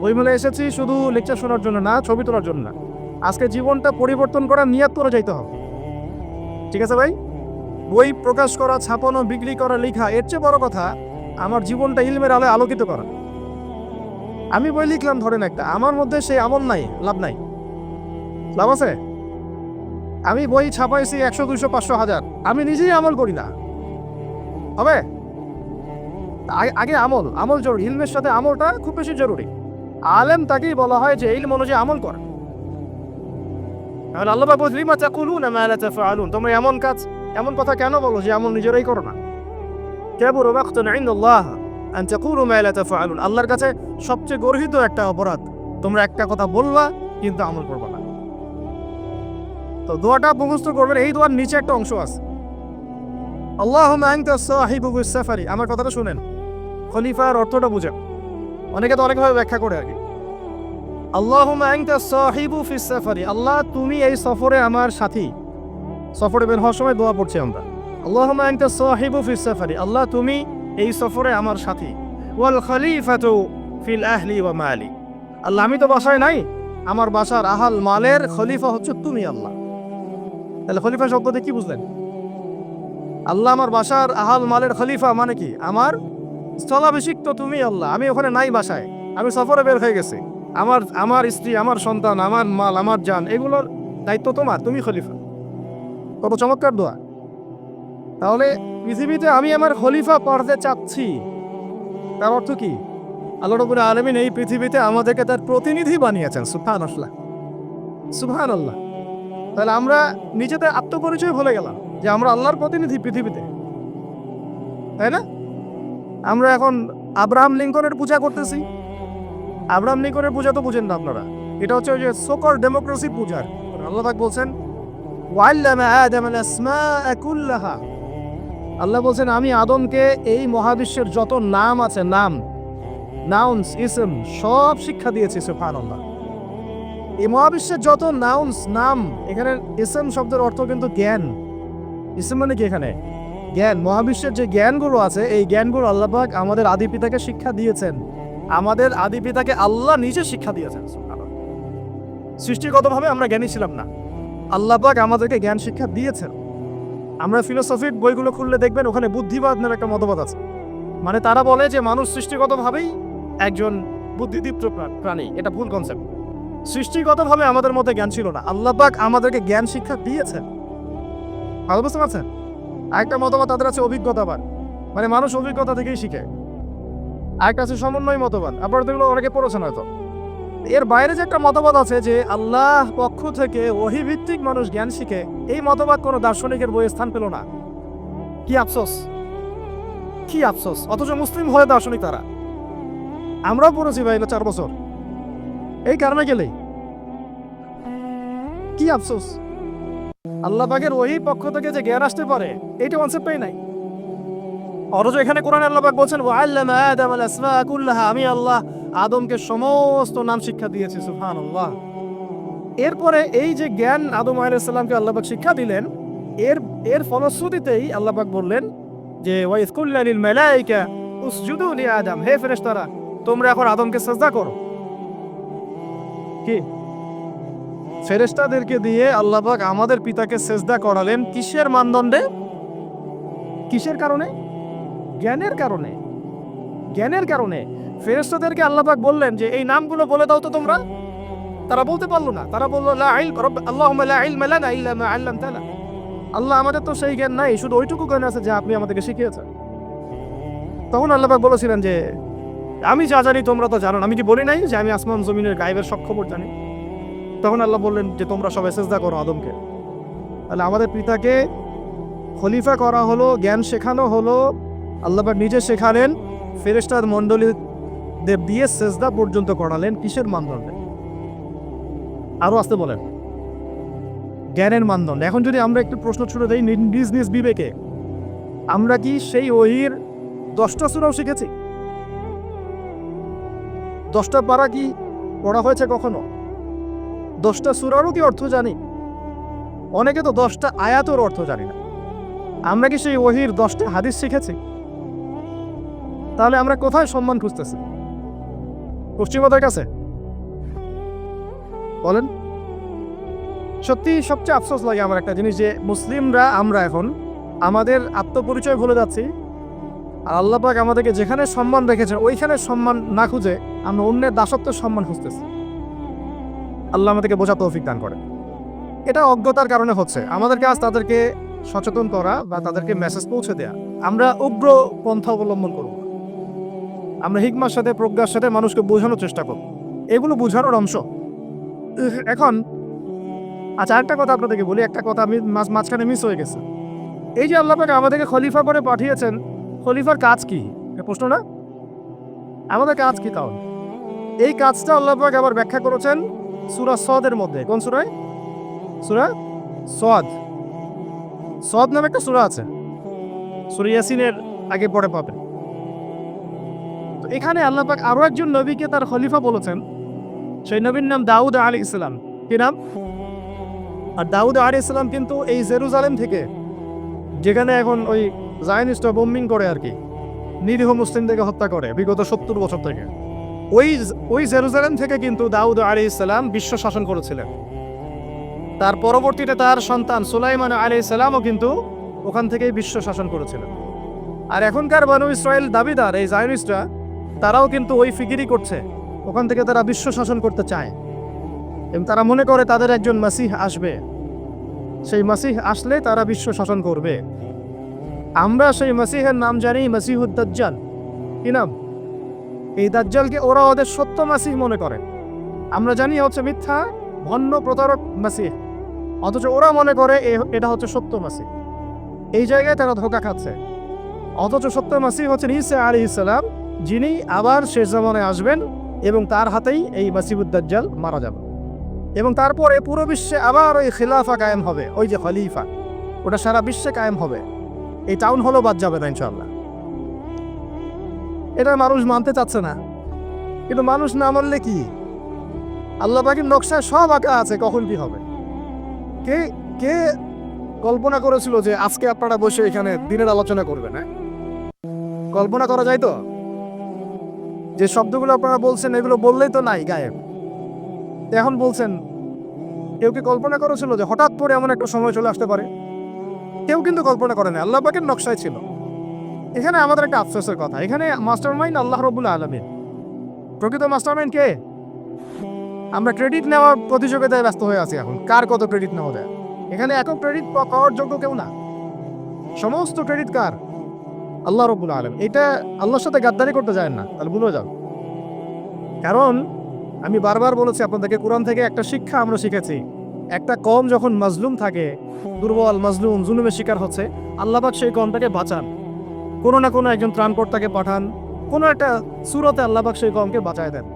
ওই মেলে এসেছি শুধু লেকচার শোনার জন্য না, ছবি তোলার জন্য না। আজকে জীবনটা পরিবর্তন করার নিয়ত করে যাইতে হবে। ঠিক আছে ভাই? বই প্রকাশ করা, ছাপানো, বিক্রি করা, লেখা, এর চেয়ে বড় কথা আমার জীবনটা ইলমের আলোয় আলোকিত করা। আমি বই লিখলাম ধরেন একটা, আমার মধ্যে সেই আমল নাই, লাভ নাই। লাভ আছে? আমি বই ছাপাইছি 100, 200, 500, 1000, আমি নিজেই আমল করি না, হবে? আগে আমল জরুরি। ইলমের সাথে আমলটা খুব বেশি জরুরি। আলেম তাকেই বলা হয় যে ইলম অনুযায়ী আমল করে। আল্লাহ পাক বলেন, লিমা তাকুলুনা মা লা তাফআলুন, তোমরা এমন কথা কেন বলো যে আমল নিজেরাই করো না? কাবুরা মাকতান ইনদাল্লাহ আন তাকুলু মা লা তাফআলুন, আল্লাহর কাছে সবচেয়ে গর্হিত একটা অপরাধ, তোমরা একটা কথা বলবা কিন্তু আমল করবা না। তো দোয়াটা মুখস্থ করবেন। এই দোয়ার নিচে একটা অংশ আছে, আল্লাহুম্মা আনতা সাহিবু ফিস সাফারি। আমার কথাটা শুনেন, খলিফার অর্থটা বুঝেন। অনেকে তো অনেকভাবে ব্যাখ্যা করে আর কি। আল্লাহুম্মা আনতা সাহিবু ফিস সাফারি, আল্লাহ তুমি এই সফরে আমার সাথী। সফরে বের হওয়ার সময় দোয়া পড়ছি আমরা, আল্লাহুম্মা আনতা সাহিবু ফিস সাফারি, আল্লাহ তুমি এই সফরে আমার সাথী। ওয়াল খলিফাতু ফিল আহলি ওয়া মালি, আল্লাহ আমি তো বাসায় নাই, আমার বাসার আহাল মালের খলিফা হচ্ছে তুমি আল্লাহ। তাহলে খলিফা শব্দতে কি বুঝলেন? আল্লাহ আমার বাসার আহাল মালের খলিফা মানে কি? আমার স্থলাভিষিক্ত তুমি আল্লাহ, আমি ওখানে নাই বাসায়, আমি সফরে বের হয়ে গেছি। আমার স্ত্রী, আমার সন্তান, আমার মাল, আমার জান, এগুলোর দায়িত্ব তোমার, তুমি খলিফা। কত চমৎকার দোয়া। তাহলে পৃথিবীতে আমি আমার খলিফা পাঠাতে চাচ্ছি, তার অর্থ কি? আল্লাহ রাব্বুল আলামিন এই পৃথিবীতে আমাদেরকে তার প্রতিনিধি বানিয়েছেন। সুবহানাল্লাহ। সুবহানাল্লাহ। তাহলে আমরা নিজেদের আত্মপরিচয় ভুলে গেলাম যে আমরা আল্লাহর প্রতিনিধি পৃথিবীতে, তাই না? আমরা এখন আব্রাহাম লিঙ্কনের পূজা করতেছি। আব্রাহাম লিঙ্কনের পূজা তো বুঝেন না আপনারা, এটা হচ্ছে ওই যে সোকল ডেমোক্রেসি পূজার। আল্লাহ পাক বলছেন ওয়াল্লামা আদামাল আসমাআ কুল্লাহা, আল্লাহ বলছেন আমি আদমকে এই মহাবিশ্বের যত নাম আছে, নাউন্স ইসম সব শিক্ষা দিয়েছি। সুবহানাল্লাহ। এই মহাবিশ্বের যত নাম, এখানে ইসম শব্দের অর্থ কিন্তু জ্ঞান। ইসম মানে কি? এখানে জ্ঞান। মহাবিশ্বের যে জ্ঞানগুলো আছে এই জ্ঞানগুলো আল্লাহ পাক আমাদের আদি পিতাকে শিক্ষা দিয়েছেন। আমাদের আদি পিতাকে আল্লাহ নিজে শিক্ষা দিয়েছেন। সৃষ্টিগতভাবে আমরা জ্ঞানী ছিলাম না, আল্লাহ পাক আমাদেরকে জ্ঞান শিক্ষা দিয়েছেন। আমরা ফিলোসফির বইগুলো খুললে দেখবেন ওখানে বুদ্ধিবাদ নামে একটা মতবাদ আছে। মানে তারা বলে যে মানুষ সৃষ্টিগতভাবেই একজন বুদ্ধিদীপ্ত প্রাণী। এটা ভুল কনসেপ্ট। সৃষ্টিগতভাবে আমাদের মধ্যে জ্ঞান ছিল না, আল্লাহ পাক আমাদেরকে জ্ঞান শিক্ষা দিয়েছেন। ভালো বুঝতে পারছেন? আরেকটা মতবাদ তাদের আছে অভিজ্ঞতাবাদ, মানে মানুষ অভিজ্ঞতা থেকেই শিখে। আরেকটা আছে সমন্বয় মতবাদ, আপনারা তো এগুলো অনেকে পড়েছেন হয়তো। এর বাইরে যে একটা মতবাদ আছে যে আল্লাহ পক্ষ থেকে ওহী ভিত্তিক মানুষ জ্ঞান শিখে, এই মতবাদ কোনো দার্শনিকের বইয়ে স্থান পেল না। কি আফসোস, কি আফসোস! অথচ মুসলিম হয়ে দার্শনিক তারা। আমরাও পড়েছি ভাই 4 বছর এই কারণে গেলেই। কি আফসোস! আল্লাহ পাকের ওহী পক্ষ থেকে যে জ্ঞান আসতে পারে এইটা কনসেপ্টই নাই। অথচ এখানে কোরআনে আল্লাহ পাক বলছেন ওয়াল্লামা আদামাল আসমাআ কুল্লাহা, আমি আল্লাহ আদমকে সমস্ত নাম শিক্ষা দিয়েছি। সুবহানাল্লাহ। এরপরে এই যে জ্ঞান আদম আলাইহিস সালামকে আল্লাহ পাক শিক্ষা দিলেন, এর ফলশ্রুতিতেই আল্লাহ পাক বললেন যে ওয়াইজ কুল্লা লিল মালাইকা উসজুদু লি আদম, হে ফেরেশতারা তোমরা এখন আদমকে সিজদা করো। কি ফেরেশতাদেরকে দিয়ে আল্লাহ পাক আমাদের পিতাকে সিজদা করালেন কিসের মানদণ্ডে? কিসের কারণে? জ্ঞানের কারণে। জ্ঞানের কারণে ফেরেশতাদেরকে আল্লাহ পাক বললেন যে এই নামগুলো বলে দাও তো তোমরা। তারা বলতে পারলো না, তারা বলল লা ইলম আল্লাহুম্মা লা ইলমা লানা ইল্লা মা আল্লামতানা, আল্লাহ আমাদের তো সেই জ্ঞান নাই, শুধু ওইটুকু জ্ঞান আছে যা আপনি আমাদেরকে শিখিয়েছেন। তখন আল্লাহ পাক বলেছিলেন যে আমি যা জানি তোমরা তো জানো না, আমি কি বলি নাই যে আমি আসমান জমিনের গায়েবের সব খবর জানি? তখন আল্লাহ বললেন যে তোমরা সবাই সিজদা করো আদমকে। তাহলে আমাদের পিতাকে খলিফা করা হলো, জ্ঞান শেখানো হলো, আল্লাহ পাক নিজে শেখালেন, ফেরেশতার মণ্ডলীদের দিয়ে সিজদা পর্যন্ত করালেন। কিসের মানদণ্ডে? আরো আসতে বলেন, জ্ঞানের মানদণ্ড। এখন যদি আমরা একটু প্রশ্ন ছুড়ে দেই নিজ নিজ বিবেকে, আমরা কি সেই ওহীর 10টা সূরাও শিখেছি? 10টা পারা কি পড়া হয়েছে কখনো? 10টা সূরারও কি অর্থ জানি? অনেকে তো 10টা আয়াতের অর্থ জানি না। আমরা কি সেই ওহীর 10টা হাদিস শিখেছি? তাহলে আমরা কোথায় সম্মান খুঁজতেছি? পশ্চিমাদের কাছে? বলেন। সত্যি সবচেয়ে আফসোস লাগে আমার একটা জিনিস, যে মুসলিমরা আমরা এখন আমাদের আত্মপরিচয় ভুলে যাচ্ছি, আর আল্লাহ পাক আমাদেরকে যেখানে সম্মান রেখেছেন ওইখানে সম্মান না খুঁজে আমরা অন্যের দাসত্বের সম্মান খুঁজতেছি। আল্লাহ আমাদেরকে বোঝা তৌফিক দান করে। এটা অজ্ঞতার কারণে হচ্ছে। আমাদের কাজ তাদেরকে সচেতন করা বা তাদেরকে মেসেজ পৌঁছে দেয়া। আমরা উগ্র পন্থা অবলম্বন করব, আমরা হিকমার সাথে প্রজ্ঞার সাথে মানুষকে বোঝানোর চেষ্টা করব, এগুলো বোঝানোর অংশ। এখন আচ্ছা একটা কথা আপনাদেরকে বলি, একটা কথা আমি মাঝখানে মিস হয়ে গেছে। এই যে আল্লাহ পাক আমাদেরকে খলিফা করে পাঠিয়েছেন, খলিফার কাজ কি? প্রশ্ন না? আমাদের কাজ কি? তাও এই কাজটা আল্লাহ পাক আবার ব্যাখ্যা করেছেন সূরা সদের মধ্যে। কোন সূরায়? সূরা সদ। সদ নামে একটা সূরা আছে, সূরা ইয়াসিনের আগে পরে পাবেন। তো এখানে আল্লাহ পাক আরো একজন নবীকে তার খলিফা বলেছেন, সেই নবীর নাম দাউদ আলাইহিস সালাম। কি নাম? আর দাউদ আলাইহিস সালাম কিন্তু এই জেরুজালেম থেকে, যেখানে এখন ওই জায়নিস্টরা বোম্বিং করে আর কি, নিরীহ মুসলিমদেরকে হত্যা করে বিগত 70 বছর থেকে, ওই জেরুজালেম থেকে কিন্তু দাউদ আলাইহিস সালাম বিশ্ব শাসন করেছিলেন। তার পরবর্তীতে তার সন্তান সুলাইমান আলাইহিস সালামও কিন্তু ওখান থেকেই বিশ্ব শাসন করেছিলেন। আর এখনকার বনু ইসরায়েল দাবিদার এই জায়নিস্টরা, তারাও কিন্তু ওই ফিকিরই করছে, ওখান থেকে তারা বিশ্ব শাসন করতে চায় এবং তারা মনে করে তাদের একজন মাসিহ আসবে, সেই মাসিহ আসলে তারা বিশ্ব শাসন করবে। আমরা সেই মাসিহের নাম জানি মাসিহুদ দাজ্জাল। কি নাম? এই দাজ্জালকে ওরা ওদের সত্য মাসিহ মনে করে, আমরা জানি হচ্ছে মিথ্যা ভণ্ড প্রতারক মাসিহ, অথচ ওরা মনে করে এটা হচ্ছে সত্য মাসিহ। এই জায়গায় তারা ধোঁকা খাচ্ছে। অথচ সত্য মাসিহ হচ্ছেন ঈসা আলাইহিস সালাম, যিনি আবার শেষ জামানায় আসবেন এবং তার হাতেই এই মাসিহুদ দাজ্জাল মারা যাবে। এবং তারপরে পুরো বিশ্বে আবার ওই খিলাফা কায়েম হবে, ওই যে খলিফা, ওটা সারা বিশ্বে কায়েম হবে। এই টাউন হলো বাদ যাবে না ইনশাআল্লাহ। এটা মানুষ মানতে চাচ্ছে না, কিন্তু মানুষ না মানলে কি, আল্লাহ পাকের নকশায় সব আঁকা আছে কখন কি হবে। কে কে কল্পনা করেছিল যে আজকে আপনারা বসে এখানে দিনের আলোচনা করবেন? হ্যাঁ, কল্পনা করা যায় তো? যে শব্দগুলো আপনারা বলছেন এগুলো বললেই তো নাই, গায়েব। এখন বলছেন, কেউ কি কল্পনা করেছিল যে হঠাৎ করে এমন একটা সময় চলে আসতে পারে? কেউ কিন্তু কল্পনা করে না, আল্লাহ পাকের নকশায় ছিল। এখানে আমাদের একটা আফসোসের কথা, এখানে মাস্টারমাইন্ড আল্লাহ রাব্বুল আলামিন। প্রকৃত মাস্টারমাইন্ড কে? আমরা ক্রেডিট নেওয়ার প্রতিযোগিতায় ব্যস্ত হয়ে আছি এখন, কার কত ক্রেডিট নেওয়া যায়। এখানে একক ক্রেডিট পাওয়ার যোগ্য কেউ না, সমস্ত ক্রেডিট কার? আল্লাহ রাব্বুল আলামিন। এটা আল্লাহর সাথে গাদ্দারি করতে যায় না, তাহলে ভুলে যাও। কারণ আমি বারবার বলেছি আপনাদেরকে, কোরআন থেকে একটা শিক্ষা আমরা শিখেছি, একটা কওম যখন মাজলুম থাকে, দুর্বল মাজলুম জুলুমের শিকার হচ্ছে, আল্লাহ পাক সেই কওমটাকে বাঁচান, কোনো না কোনো একজন ত্রাণকর্তাকে পাঠান, কোনো একটা সূরাতে আল্লাহ পাক সেই কওমকে বাঁচায় দেন।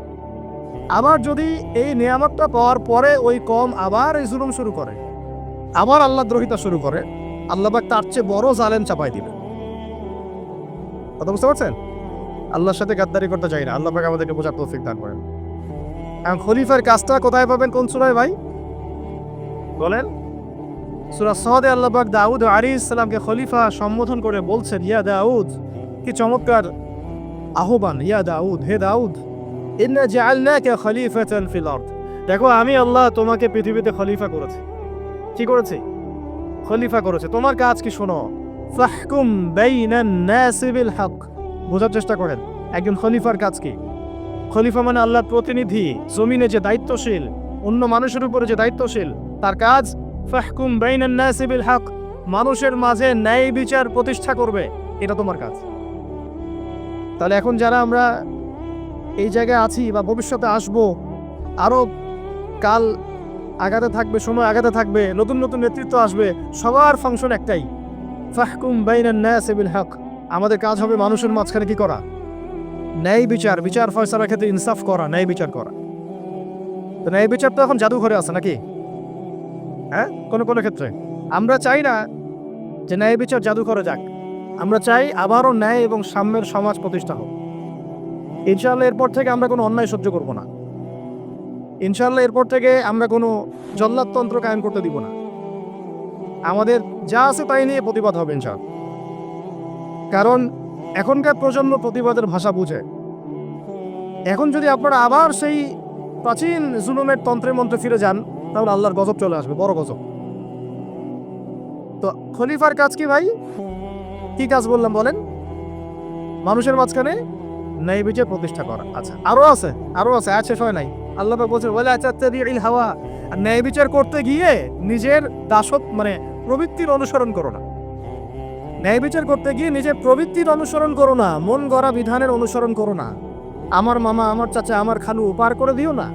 আবার যদি এই নিয়ামতটা পাওয়ার পরে ওই কওম আবার এই জুলুম শুরু করে, আবার আল্লাহ দ্রোহিতা শুরু করে, আল্লাহ পাক তার চেয়ে বড় জালেম চাপাই দিবে। কথা বুঝতে পারছেন? আল্লাহর সাথে গাদ্দারি করতে চাই না, আল্লাহ পাক আমাদেরকে বোঝার তৌফিক দান করেন। এখন খলিফার কাজটা কোথায় পাবেন, কোন সূরায় ভাই বলেন? সূরা সাদে আল্লাহ পাক দাউদ আলাইহিস সালামকে খলিফা সম্বোধন করে বলছেন, ইয়া দাউদ, কি চমৎকার আহ্বান, ইয়া দাউদ, হে দাউদ, ইন্না জাআলনাকা খলিফাতান ফিল আরদ। দেখো আমি আল্লাহ তোমাকে পৃথিবীতে খলিফা করেছি। কি করেছি? খলিফা করেছে। তোমার কাজ কি শোনো, ফাহকুম বাইনান নাসি বিল হক। বোঝার চেষ্টা করেন একজন খলিফার কাজ কি। খলিফা মানে আল্লাহর প্রতিনিধি, জমিনে যে দায়িত্বশীল, অন্য মানুষের উপরে যে দায়িত্বশীল, তার কাজ ফাহকুম বাইনান নাসি বিল হক, মানুষের মাঝে ন্যায় বিচার প্রতিষ্ঠা করবে, এটা তোমার কাজ। তাহলে এখন যারা আমরা এই জায়গায় আছি বা ভবিষ্যতে আসব, আরো কাল আগাতে থাকবে, সময় আগাতে থাকবে, নতুন নতুন নেতৃত্ব আসবে, সবার ফাংশন একটাই, ফাহকুম বাইনান নাসি বিল হক। আমাদের কাজ হবে মানুষের মাঝখানে কি করা, ন্যায় বিচার, বিচার ফয়সালার ক্ষেত্রে ইনসাফ করা, ন্যায় বিচার করা। তো ন্যায় বিচার তো এখন জাদুঘরে আছে নাকি? হ্যাঁ, কোনো কোনো ক্ষেত্রে আমরা চাই না যে ন্যায় বিচার জাদুঘরে যাক, আমরা চাই আবারও ন্যায় এবং সাম্যের সমাজ প্রতিষ্ঠা হোক। ইনশাআল্লাহ এরপর থেকে আমরা কোনো অন্যায় সহ্য করব না। ইনশাআল্লাহ এরপর থেকে আমরা কোনো জল্লাদতন্ত্র কায়েম করতে দিব না। আমাদের যা আছে তাই নিয়ে প্রতিবাদ হবে ইনশাআল্লাহ। কারণ এখনকার প্রজন্ম প্রতিবাদের ভাষা বুঝে। এখন যদি আপনারা আবার সেই প্রাচীন জুলুমের তন্ত্রে মন্ত্রে ফিরে যান, তাহলে আল্লাহর গজব চলে আসবে, বড় গজব। তো খলিফার কাজ কি ভাই? কি কাজ বললাম বলেন? মানুষের মাঝখানে ন্যায় বিচার প্রতিষ্ঠা করা। আচ্ছা, আরো আছে, আরো আছে, আজ শেষ হয় নাই। আল্লাহ পাক বলছেন, ওয়ালা তাত্তাবিউল হাওয়া। আর ন্যায় বিচার করতে গিয়ে নিজের দাসত্ব মানে প্রবৃত্তির অনুসরণ করো না। ন্যায় বিচার করতে গিয়ে নিজের প্রবৃত্তির অনুসরণ করো না, মন গড়া বিধানের অনুসরণ করো না। আমার মামা, আমার চাচা, আমার খালু পার করে দিও না।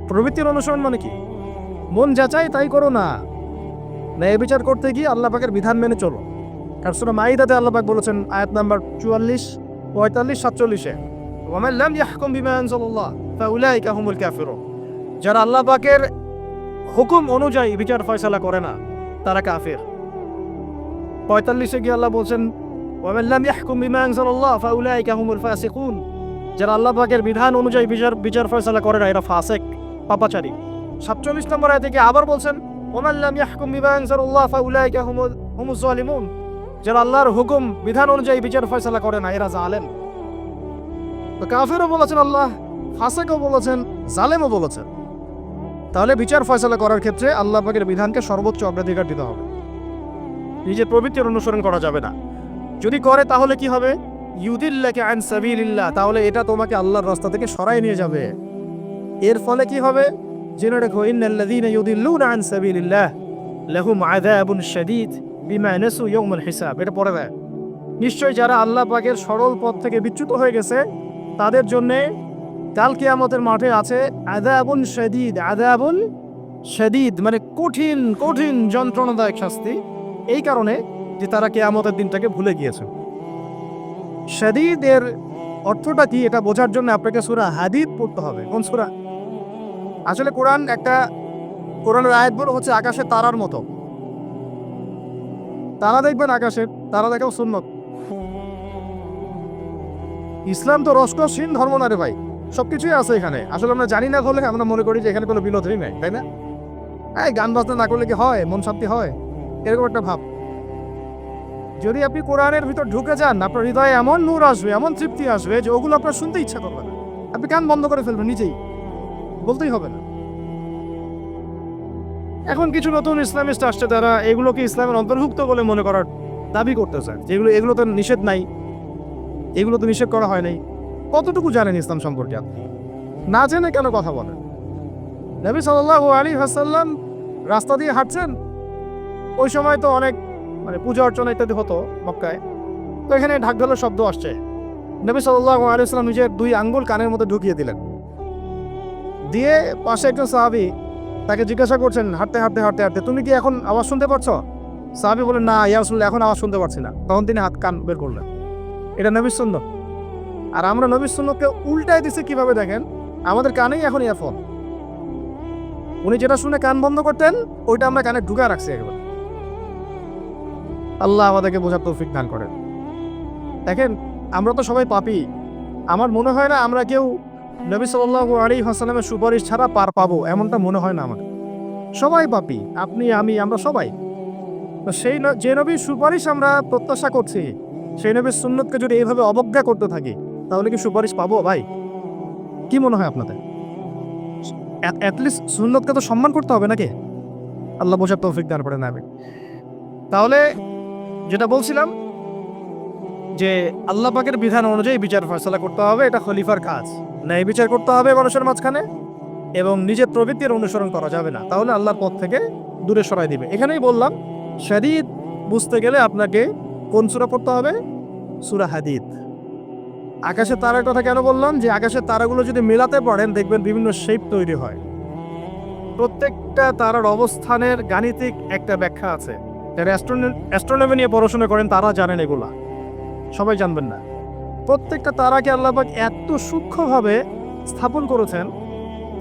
প্রবৃত্তির অনুসরণ মানে কি? মন যাচাই তাই করো না। ন্যায় বিচার করতে গিয়ে আল্লাহ পাকের বিধান মেনে চলো। কারণ সূরা মাইদাতে আল্লাহ পাক বলেছেন, আয়াত নাম্বার 44, 45, 47-এ, ওয়া মান লাম ইয়াহকুম বিমা আনজালাল্লাহ ফাউলাইকা হুমুল কাফিরুন। যারা আল্লাহ পাকের হুকুম অনুযায়ী বিচার ফয়সালা করে না, তারা কাফির। 45-এ গিয়ে আল্লাহ বলছেন, ওয়া মান লাম ইয়াহকুম বিমা আনজালাল্লাহ ফাউলাইকা হুমুল ফাসিকুন। যারা আল্লাহ পাকের বিধান অনুযায়ী বিচার ফয়সালা করে না, এরা ফাসিক, পাপাচারী। 47 নম্বর আয়াতে গিয়ে আবার বলছেন, ওয়া মান লাম ইয়াহকুম বিমা আনজালাল্লাহ ফাউলাইকা হুমুজ জালিমুন। যারা আল্লাহর হুকুম বিধান অনুযায়ী বিচার ফয়সালা করে না, এরা জালেম। তো কাফেরও বলেছেন আল্লাহ, ফাসিকও বলেছেন, জালেমও বলেছেন। তাহলে বিচার ফয়সালা করার ক্ষেত্রে আল্লাহ পাকের বিধানকে সর্বোচ্চ অগ্রাধিকার দিতে হবে, নিজের প্রবৃত্তির অনুসরণ করা যাবে না। যদি করে তাহলে কি হবে? ইউদিল্লাকা আন সাবিলিল্লাহ, তাহলে এটা তোমাকে আল্লাহর রাস্তা থেকে সরাই নিয়ে যাবে। এর ফলে কি হবে? জেনে রাখো, ইন্নাল্লাযীনা ইউদিল্লুনা আন সাবিলিল্লাহ লাহুম আযাবুন শাদীদ বিমা নাসু ইয়াউমাল হিসাব। এটা পড়ে দেয়, নিশ্চয় যারা আল্লাহ পাকের সরল পথ থেকে বিচ্যুত হয়ে গেছে, তাদের জন্য কাল কিয়ামতের মাঠে আছে আযাবুন শাদীদ, আযাবুন শাদীদ মানে কঠিন কঠিন যন্ত্রণাদায়ক শাস্তি, এই কারণে যে তারা কিয়ামতের দিনটাকে ভুলে গিয়েছে। শাদীদ এর অর্থটা কি এটা বোঝার জন্য আপনাকে সূরা হাদীদ পড়তে হবে। কোন সূরা? আসলে কোরআনের আয়াতগুলো হচ্ছে আকাশের তারার মতো। তারা দেখবেন আকাশের, তারা দেখাও সুন্নত। ইসলাম তো রসকসহীন ধর্ম না রে ভাই, সবকিছুই আছে এখানে। আসলে আমরা জানি না বলে আমরা মনে করি যে এখানে কোনো বিনোদনই নেই, তাই না? এই গান বাজনা না করলে কি হয়, মন শান্তি হয়, এরকম একটা ভাব। যদি আপনি কোরআনের ভিতর ঢুকে যান, আপনার হৃদয়ে এমন নূর আসবে, এমন তৃপ্তি আসবে যে ওগুলো আপনার শুনতে ইচ্ছা করবে না, আপনি কান বন্ধ করে ফেলবেন নিজেই, বলতেই হবে না। এখন কিছু নতুন ইসলামিস্ট আসছে, তারা এগুলোকে ইসলামের অন্তর্ভুক্ত বলে মনে করার দাবি করতে চায়, এগুলো তো নিষেধ নাই, এগুলো তো নিষেধ করা হয় নাই। কতটুকু জানেন ইসলাম সম্পর্কে? আপনি না জেনে কেন কথা বলেন? নবী সাল্লাল্লাহু আলাইহি ওয়াসাল্লাম রাস্তা দিয়ে হাঁটছেন, ওই সময় তো অনেক পূজা অর্চনা ইত্যাদি হতো মক্কায়, তো এখানে ঢাক ঢোলের শব্দ আসছে। নবী সাল্লাল্লাহু আলাইহি ওয়াসাল্লাম নিজের 2 আঙ্গুল কানের মধ্যে ঢুকিয়ে দিলেন, দিয়ে পাশে একজন সাহাবী তাকে জিজ্ঞাসা করছেন হাঁটতে হাঁটতে হাঁটতে হাঁটতে, তুমি কি এখন আওয়াজ শুনতে পাচ্ছ? সাহাবী বলেন, না ইয়া রাসূলুল্লাহ, এখন আওয়াজ শুনতে পাচ্ছি না। তখন তিনি কান বের করলেন। এটা নবীর সুন্নাত। আর আমরা নবীর সুন্নাতকে উল্টায় দিছি কিভাবে দেখেন, আমাদের কানেই এখন ইয়ারফোন। উনি যেটা শুনে কান বন্ধ করতেন, ওইটা আমরা কানে ঢুকা রাখছি একবার। আল্লাহ আমাদেরকে বোঝার তৌফিক দান করেন। দেখেন, আমরা তো সবাই পাপী। আমার মনে হয় না আমরা কেউ নবী সাল্লাল্লাহু আলাইহি ওয়াসাল্লামের সুপারিশ ছাড়া পার পাবো, এমনটা মনে হয় না আমার। সবাই পাপী, আপনি আমি আমরা সবাই। তো যে নবীর সুপারিশ আমরা প্রত্যাশা করছি, সেই নবীর সুন্নতকে যদি এইভাবে অবজ্ঞা করতে থাকি, তাহলে কি সুপারিশ পাবো ভাই? কি মনে হয় আপনাদের? অ্যাটলিস্ট সুন্নতকে তো সম্মান করতে হবে নাকি? আল্লাহ বোঝার তৌফিক দান করেন। আমি তাহলে যেটা বলছিলাম যে আল্লাহ পাকের বিধান অনুযায়ী বিচার ফয়সালা করতে হবে, এটা খলিফার কাজ। ন্যায় বিচার করতে হবে মানুষের মাঝখানে, এবং নিজের প্রবৃত্তির অনুসরণ করা যাবে না, তাহলে আল্লাহর পথ থেকে দূরে সরাই দিবে। এখানেই বললাম, শাদীদ বুঝতে গেলে আপনাকে কোন সূরা পড়তে হবে? সূরা হাদীদ। আকাশের তারার কথা কেন বললাম? যে আকাশের তারাগুলো যদি মেলাতে পারেন, দেখবেন বিভিন্ন শেপ তৈরি হয়। প্রত্যেকটা তারার অবস্থানের গাণিতিক একটা ব্যাখ্যা আছে। যারা অ্যাস্ট্রোনমি নিয়ে পড়াশোনা করেন তারা জানেন, এগুলা সবাই জানবেন না। প্রত্যেকটা তারাকে আল্লাহ পাক এত সূক্ষ্মভাবে স্থাপন করেছেন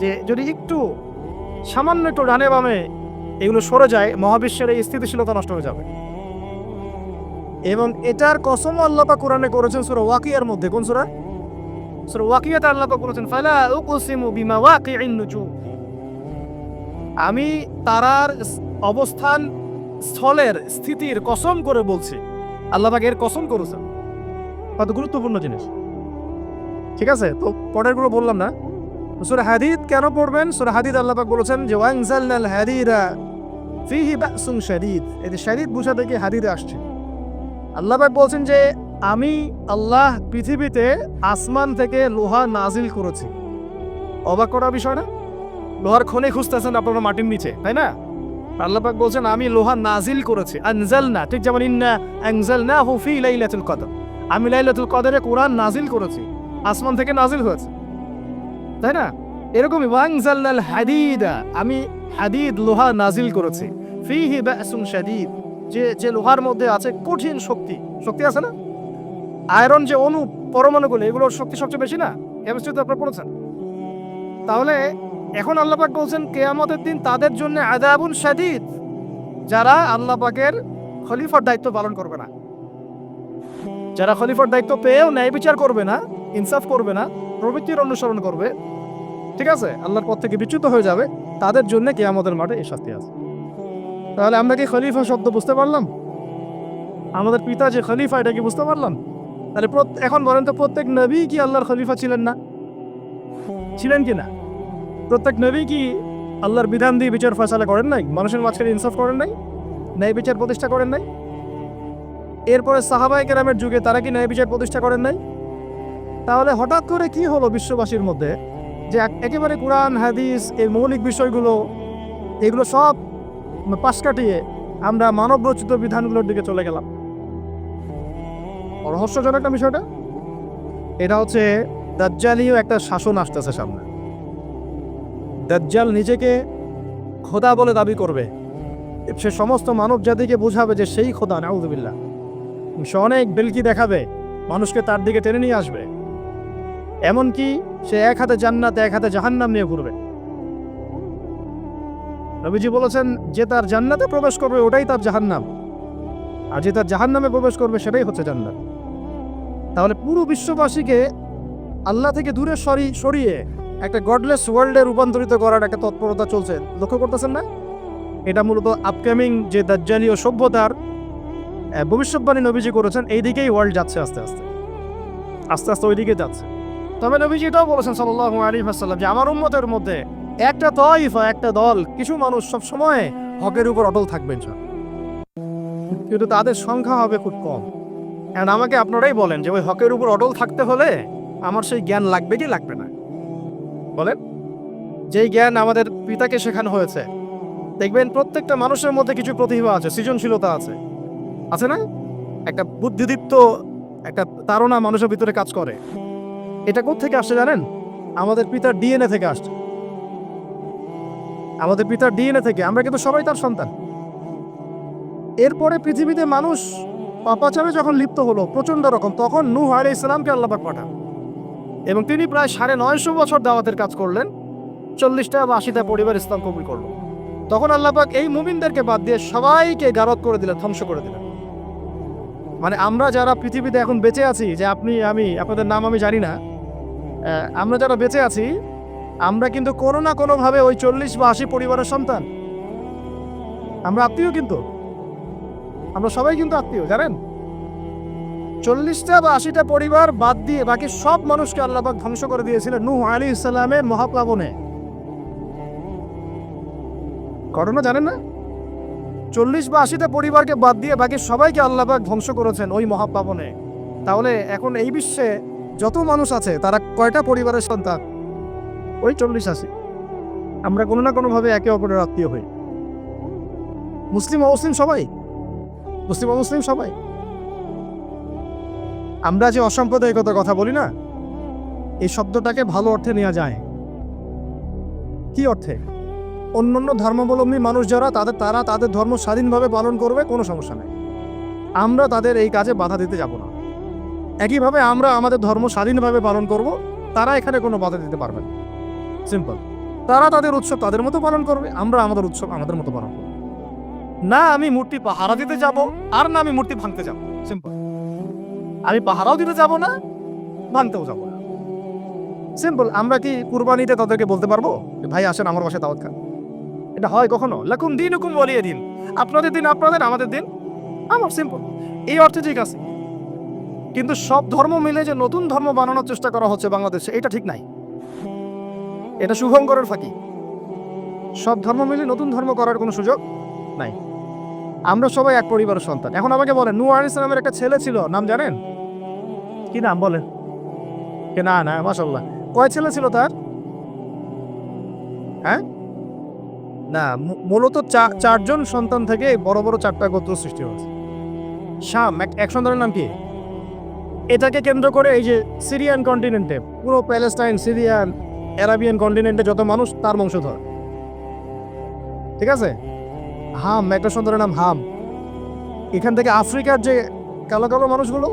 যে যদি একটু সামান্য একটু ডানে বামে এগুলো সরে যায়, মহাবিশ্বের এই স্থিতিশীলতা নষ্ট হয়ে যাবে। এবং এটার কসম আল্লাহ পাক কোরআনে করেছেন সূরা ওয়াকিয়ার মধ্যে। কোন সূরা? সূরা ওয়াকিয়াতে আল্লাহ পাক বলেছেন, ফালা উকসিমু বিমাওয়াকিইন নুজুম। আমি তারার অবস্থান স্থলের স্থিতির কসম করে বলছি। আল্লাহ পাক এর কসম করেছেন। কত গুরুত্বপূর্ণ জিনিস, ঠিক আছে? তো পরের গুলো বললাম না। সূরা হাদীদ কেন পড়বেন? সূরা হাদীদ আল্লাহ পাক বলেছেন যে ওয়ানজালনাল হাদীদা ফীহি বাসুন শাদীদ। এই যে শাদীদ বুঝা থেকে হাদীদে আসছে। আল্লাহ পাক বলছেন যে আমি আল্লাহ পৃথিবীতে আসমান থেকে লোহা নাজিল করেছি। অবাক করা বিষয় না? লোহার খনি খুঁজতেছেন আপনারা মাটির নিচে, তাই না? আল্লাহ পাক বলছেন আমি লোহা নাজিল করেছি। আনজালনা, ঠিক যেমন ইন্না আনজালনাহু ফী লাইলাতুল কদর, আমি লাইলাতুল কদরে কোরআন নাজিল করেছি, আসমান থেকে নাজিল হয়েছে, তাই না? এরকমই ওয়ানজালনাল হাদীদা, আমি হাদীদ লোহা নাজিল করেছি, ফীহি বাসুন শাদীদ, যে লোহার মধ্যে আছে কঠিন শক্তি আছে না? আয়রন যে অণু পরমাণুগুলো, এগুলোর শক্তি সবচেয়ে বেশি না? কেমিস্ট্রিতে আপনারা পড়েছেন। তাহলে এখন আল্লাহ পাক বলছেন কিয়ামতের দিন তাদের জন্য আযাবুন শাদীদ, যারা আল্লাহ পাকের খলিফার দায়িত্ব পালন করবে না, যারা খলিফার দায়িত্ব পেয়েও ন্যায় বিচার করবে না, ইনসাফ করবে না, প্রবৃত্তির অনুসরণ করবে, ঠিক আছে, আল্লাহর পথ থেকে বিচ্যুত হয়ে যাবে, তাদের জন্য কিয়ামতের মাঠে এই শাস্তি আছে। তাহলে আমরা কি খলিফা শব্দ বুঝতে পারলাম? আমাদের পিতা যে খলিফা, এটা কি বুঝতে পারলাম? তাহলে এখন বলেন তো, প্রত্যেক নবী কি আল্লাহর খলিফা ছিলেন না? ছিলেন কি না? প্রত্যেক নবী কি আল্লাহর বিধান দিয়ে বিচার ফয়সালা করেন নাই? মানুষের মাঝখানে ইনসাফ করেন নাই? ন্যায় বিচার প্রতিষ্ঠা করেন নাই? এরপরে সাহাবায়ে কেরামের যুগে তারা কি ন্যায় বিচার প্রতিষ্ঠা করেন নাই? তাহলে হঠাৎ করে কি হলো বিশ্ববাসীর মধ্যে যে একেবারে কোরআন হাদিস এই মৌলিক বিষয়গুলো, এগুলো সব পাশ কাটিয়ে আমরা মানব রচিত বিধানগুলোর দিকে চলে গেলাম? রহস্যজনক না বিষয়টা? এটা হচ্ছে দাজ্জালীয় একটা শাসন আসতেছে সামনে। দাজ্জাল নিজেকে খোদা বলে দাবি করবে, সে সমস্ত মানব জাতিকে বোঝাবে যে সেই খোদা, নাউযুবিল্লাহ। সে অনেক বেলকি দেখাবে, মানুষকে তার দিকে টেনে নিয়ে আসবে। এমনকি সে এক হাতে জান্নাত এক হাতে জাহান্নাম নিয়ে ঘুরবে। নবীজি বলেছেন, যে তার জান্নাতে প্রবেশ করবে ওটাই তার জাহান্নাম, আর যে তার জাহান্নামে প্রবেশ করবে সেটাই হচ্ছে জান্নাত। তাহলে পুরো বিশ্ববাসীকে আল্লাহ থেকে দূরে সরিয়ে একটা গডলেস ওয়ার্ল্ডে রূপান্তরিত করার একটা তৎপরতা চলছে, লক্ষ্য করতেছেন না? এটা মূলত আপকামিং যে দাজ্জালীয় সভ্যতার ভবিষ্যৎবাণী নবীজি করেছেন, এই দিকেই ওয়ার্ল্ড যাচ্ছে আস্তে আস্তে আস্তে আস্তে ওই দিকে যাচ্ছে। তবে নবীজি এটাও বলেছেন সাল্লাল্লাহু আলাইহি ওয়াসাল্লাম যে আমার উম্মতের মধ্যে একটা তাইফা, একটা দল, কিছু মানুষ সব সময় হকের উপর অটল থাকবেন, কিন্তু তাদের সংখ্যা হবে খুব কম। এখন আমাকে আপনারাই বলেন যে ওই হকের উপর অটল থাকতে হলে আমার সেই জ্ঞান লাগবে কি লাগবে না? বলেন। যেই জ্ঞান আমাদের পিতাকে শেখানো হয়েছে, দেখবেন প্রত্যেকটা মানুষের মধ্যে কিছু প্রতিভা আছে, সৃজনশীলতা আছে না? একটা বুদ্ধিদীপ্ত একটা তাড়না মানুষের ভিতরে কাজ করে। এটা কোত্থেকে আসছে জানেন? আমাদের পিতার ডিএনএ থেকে আসছে। আমাদের পিতার ডিএনএ থেকে। আমরা কিন্তু সবাই তার সন্তান। এরপরে পৃথিবীতে মানুষ পাপাচারে যখন লিপ্ত হলো প্রচন্ড রকম, তখন নূহ আলাইহিস সালামকে আল্লাহ পাক পাঠান এবং তিনি প্রায় 950 বছর দাওয়াতের কাজ করলেন। 40টা বা 80টা পরিবার ইসলাম কবুল করলো। তখন আল্লাহ পাক এই মুমিনদেরকে বাদ দিয়ে সবাইকে গারদ করে দিলেন, ধ্বংস করে দিলেন। মানে আমরা যারা পৃথিবীতে এখন বেঁচে আছি, যে আপনি আমি, আপনাদের নাম আমি জানি না, আমরা যারা বেঁচে আছি, আমরা কিন্তু কোনো না কোনোভাবে ওই 40 বা 80 পরিবারের সন্তান। আমরা আত্মীয়, কিন্তু আমরা সবাই কিন্তু আত্মীয়, জানেন? 40টা বা 80টা পরিবার বাদ দিয়ে বাকি সব মানুষকে আল্লাহ পাক ধ্বংস করে দিয়েছিলেন নূহ আলাইহিস সালামের মহাপ্লাবনে। ঘটনা জানেন না? 40 বা 80টা পরিবারকে বাদ দিয়ে বাকি সবাইকে আল্লাহ পাক ধ্বংস করেছেন ওই মহাপ্লাবনে। তাহলে এখন এই বিশ্বে যত মানুষ আছে তারা কয়টা পরিবারের সন্তান? ওই 40-80। আমরা কোনো না কোনোভাবে একে অপরের আত্মীয় হই। মুসলিম অমুসলিম সবাই, মুসলিম অমুসলিম সবাই। আমরা যে অসাম্প্রদায়িকতার কথা বলি না, এই শব্দটাকে ভালো অর্থে নেওয়া যায়। কি অর্থে? অন্যান্য ধর্মাবলম্বী মানুষ যারা তারা তাদের ধর্ম স্বাধীনভাবে পালন করবে, কোনো সমস্যা নেই। আমরা তাদের এই কাজে বাধা দিতে যাব না। একইভাবে আমরা আমাদের ধর্ম স্বাধীনভাবে পালন করব, তারা এখানে কোনো বাধা দিতে পারবে না। সিম্পল। তারা তাদের উৎসব তাদের মতো পালন করবে, আমরা আমাদের উৎসব আমাদের মতো পালন করব। না আমি মূর্তি পাহারা দিতে যাব, আর না আমি মূর্তি ভাঙতে যাব। সিম্পল। আমি পাহারাও দিতে যাব না, ভাঙতেও যাব না। সিম্পল। আমরা কি কুরবানিতে তাদেরকে বলতে পারবো ভাই আসেন আমার বাসায় দাওয়াত খান? এটা হয় কখনো? লাকুম দীনুকুম ওয়ালিয়া দিন। আপনাদের দিন আপনাদের, আমাদের দিন আমার। সিম্পল। এই অর্থে ঠিক আছে। কিন্তু সব ধর্ম মিলে যে নতুন ধর্ম বানানোর চেষ্টা করা হচ্ছে বাংলাদেশে, এটা ঠিক নাই। এটা শুভঙ্করের ফাঁকি। সব ধর্ম মিলে নতুন ধর্ম করার কোনো সুযোগ নাই। আমরা সবাই এক পরিবারের সন্তান। এখন আমাকে বলেন, নূহ আলাইহিস সালামের একটা ছেলে ছিল, নাম জানেন? কি নাম বলেন? না না, মাশাআল্লাহ। কয় ছেলে ছিল তার? হ্যাঁ, না, মূলত 4জন সন্তান থেকে বড় বড় 4টা গোত্র সৃষ্টি হয়েছে। শাম এক সন্তানের নাম কি? এটাকে কেন্দ্র করে এই যে সিরিয়ান কন্টিনেন্টে, পুরো প্যালেস্টাইন, সিরিয়ান, অ্যারাবিয়ান কন্টিনেন্টে যত মানুষ, তার বংশধর। ঠিক আছে? হাম, একটা সন্তানের নাম হাম। এখান থেকে আফ্রিকার যে কালো কালো মানুষগুলো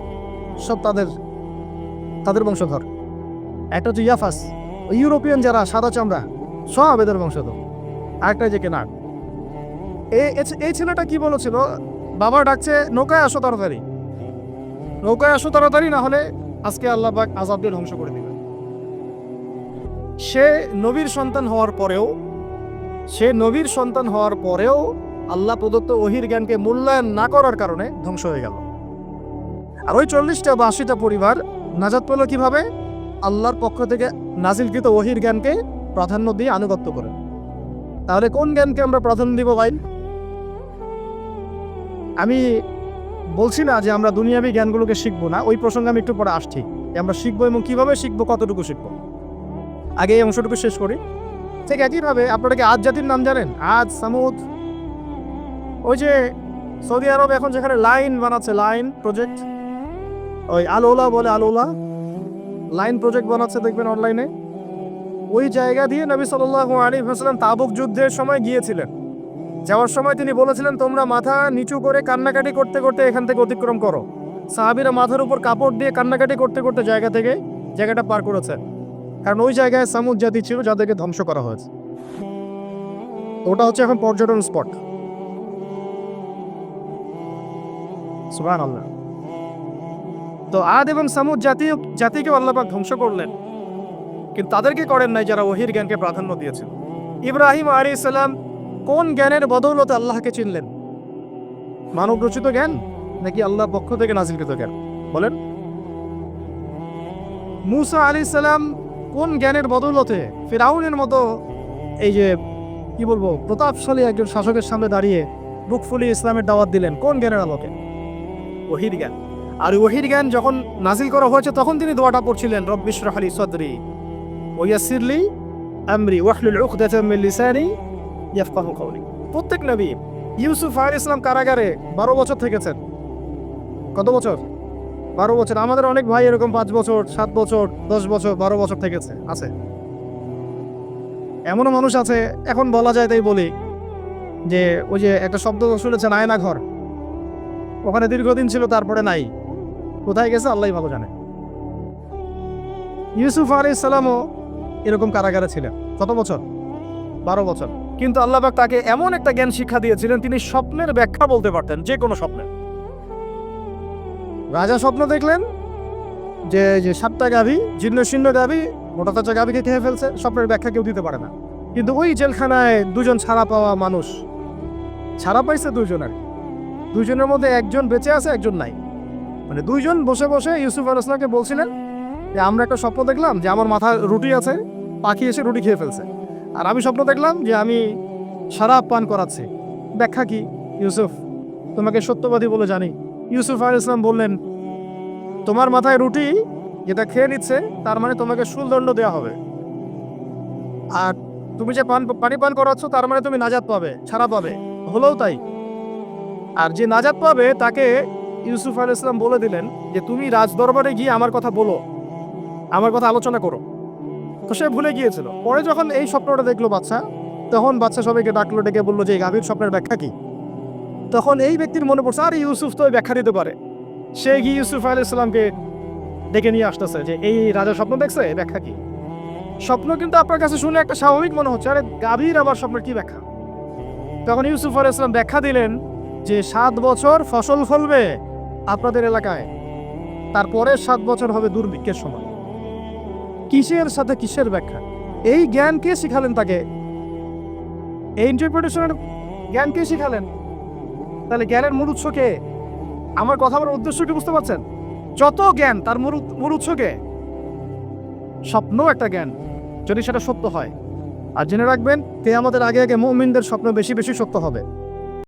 সব তাদের বংশধর। একটা হচ্ছে ইয়াফাস, ইউরোপিয়ান যারা সাদা চামড়া, সব এদের বংশধর। আরেকটা যে কেনার। এই ছেলেটা কি বলেছিল? বাবা ডাকছে, নৌকায় আসো তাড়াতাড়ি, নৌকায় আসো তাড়াতাড়ি, না হলে আজকে আল্লাহ পাক আযাব দিয়ে ধ্বংস করে দিবেন। সে নবীর সন্তান হওয়ার পরেও আল্লাহ প্রদত্ত ওহির জ্ঞানকে মূল্যায়ন না করার কারণে ধ্বংস হয়ে গেল। আর ওই 40টা বা 80টা পরিবার নাজাত পেল কিভাবে? আল্লাহর পক্ষ থেকে নাজিলকৃত ওহির জ্ঞানকে প্রাধান্য দিয়ে আনুগত্য করে। তাহলে কোন জ্ঞানকে আমরা প্রাধান্য দিব ভাই? আমি বলছি না যে আমরা দুনিয়াবী জ্ঞানগুলোকে শিখবো না, ওই প্রসঙ্গে আমি একটু পরে আসছি। আমরা শিখবো এবং কিভাবে শিখবো, কতটুকু শিখবো। আগে এই অংশটুকু শেষ করি। ঠিক একইভাবে আপনারা কি আদ জাতির নাম জানেন? আদ, সামুদ। ওই যে সৌদি আরব এখন যেখানে লাইন বানাচ্ছে, লাইন প্রজেক্ট, ওই আলোলা বলে, আলোলা লাইন প্রজেক্ট বানাচ্ছে দেখবেন অনলাইনে, ওই জায়গা দিয়ে নবী সাল্লাল্লাহু আলাইহি ওয়াসাল্লাম তাবুক যুদ্ধের সময় গিয়েছিলেন। যাওয়ার সময় তিনি বলেছিলেন, তোমরা মাথা নিচু করে কান্নাকাটি করতে করতে এখান থেকে অতিক্রম করো। সাহাবীরা মাথার উপর কাপড় দিয়ে কান্নাকাটি করতে করতে জায়গাটা পার করেছে, কারণ ওই জায়গায় সামুদ জাতি ছিল যাদেরকে ধ্বংস করা হয়েছে। ওটা হচ্ছে এখন পর্যটন স্পট। সুবহানাল্লাহ। তো আদ এবং সামুদ জাতিকে আল্লাহ পাক ধ্বংস করলেন, কিন্তু তাদেরকে করেন নাই যারা ওহির জ্ঞানকে প্রাধান্য দিয়েছিল। ইব্রাহিম আলাইহিস সালাম কোন জ্ঞানের বদৌলতে আল্লাহকে চিনলেন? মানব রচিত জ্ঞান নাকি আল্লাহর পক্ষ থেকে নাজিলকৃত জ্ঞান? বলেন। মুসা আলাইহিস সালাম কোন জ্ঞানের বদৌলতে ফিরাউনের মতো এই যে কি বলবো প্রতাপশালী একজন শাসকের সামনে দাঁড়িয়ে বুক ফুলিয়ে ইসলামের দাওয়াত দিলেন? কোন জ্ঞানের আলোকে? ওহির জ্ঞান। আর ওহির জ্ঞান যখন নাজিল করা হয়েছে তখন তিনি দোয়াটা পড়ছিলেন, রব্বি ইশরাহ লি সাদরি ওয়া ইয়াসসির লি আমরি ওয়াহলুল উকদাতাম মিন লিসানি ইয়াফকাহু কওলি। প্রত্যেক নবী, ইউসুফ আলাইহিস সালাম কারাগারে 12 বছর থেকেছেন। কত বছর? 12 বছর। আমাদের অনেক ভাই এরকম 5 বছর, 7 বছর, 10 বছর, 12 বছর থেকেছে, আছে। এমনও মানুষ আছে, এখন বলা যায় তাই বলি, যে ওই যে একটা শব্দ শুনেছেন আয়না ঘর, ওখানে দীর্ঘদিন ছিল, তারপরে নাই, কোথায় গেছে আল্লাহই ভালো জানে। ইউসুফ আলাইহিস সালামও এরকম কারাগারে ছিলেন। কত বছর? 12 বছর। কিন্তু আল্লাহ পাক তাকে এমন একটা জ্ঞান শিক্ষা দিয়েছিলেন, তিনি স্বপ্নের ব্যাখ্যা বলতে পারতেন, যে কোনো স্বপ্নের। রাজা স্বপ্ন দেখলেন যে 7টা গাভী, জীর্ণ শীর্ণ গাভী, মোটা তাজা গাভীকে খেয়ে ফেলছে, স্বপ্নের ব্যাখ্যা কেউ দিতে পারে না। কিন্তু ওই জেলখানায় 2 জন ছাড়া পাওয়া মানুষ, ছাড়া পাইছে 2 জন, আর 2 জনের মধ্যে একজন বেঁচে আছে, একজন নাই। মানে 2 জন বসে বসে ইউসুফ আলাইহিস সালামকে বলছিলেন যে আমরা একটা স্বপ্ন দেখলাম যে আমার মাথায় রুটি আছে, পাখি এসে রুটি খেয়ে ফেলছে। আর আমি স্বপ্ন দেখলাম যে আমি শরাব পান করাচ্ছি, ব্যাখ্যা কি? ইউসুফ, তোমাকে সত্যবাদী বলে জানি। ইউসুফ আলাইহিস সালাম বললেন, তোমার মাথায় রুটি যেটা খেয়ে নিচ্ছে, তার মানে তোমাকে শুলদণ্ড দেওয়া হবে। আর তুমি যে পানি পান করাচ্ছ, তার মানে তুমি নাজাত পাবে, ছাড়া পাবে। হলেও তাই। আর যে নাজাত পাবে তাকে ইউসুফ আলাইহিস সালাম বলে দিলেন যে তুমি রাজদরবারে গিয়ে আমার কথা বলো, আমার কথা আলোচনা করো। তো সে ভুলে গিয়েছিল। পরে যখন এই স্বপ্নটা দেখলো বাচ্চা, তখন বাচ্চা সবাইকে ডাকলো, ডেকে বললো যে এই গাভীর স্বপ্নের ব্যাখ্যা কি? তখন এই ব্যক্তির মনে পড়ছে, আর ইউসুফ তো ব্যাখ্যা দিতে পারে। সে গিয়ে ইউসুফ আলাইহিস সালামকে ডেকে নিয়ে আসতেছে যে এই রাজা স্বপ্ন দেখছে, ব্যাখ্যা কি? স্বপ্ন কিন্তু আপনার কাছে শুনে একটা স্বাভাবিক মনে হচ্ছে, আরে গাভীর আবার স্বপ্নের কি ব্যাখ্যা? তখন ইউসুফ আলাইহিস সালাম ব্যাখ্যা দিলেন যে 7 বছর ফসল ফলবে আপনাদের এলাকায়, তারপরে 7 বছর হবে দুর্ভিক্ষের সময়। কিসের সাথে কিসের ব্যাখ্যা? এই জ্ঞান কে শিখালেন তাকে? এই ইন্টারপ্রিটেশনের জ্ঞান কে শিখালেন? তাহলে জ্ঞানের মূল উৎস কে? আমার কথা বলার উদ্দেশ্য কি বুঝতে পারছেন? যত জ্ঞান তার মূল উৎস কে? স্বপ্ন একটা জ্ঞান, যদি সেটা সত্য হয়। আর জেনে রাখবেন, কিয়ামতের আগে আগে মুমিনদের স্বপ্ন বেশি বেশি সত্য হবে।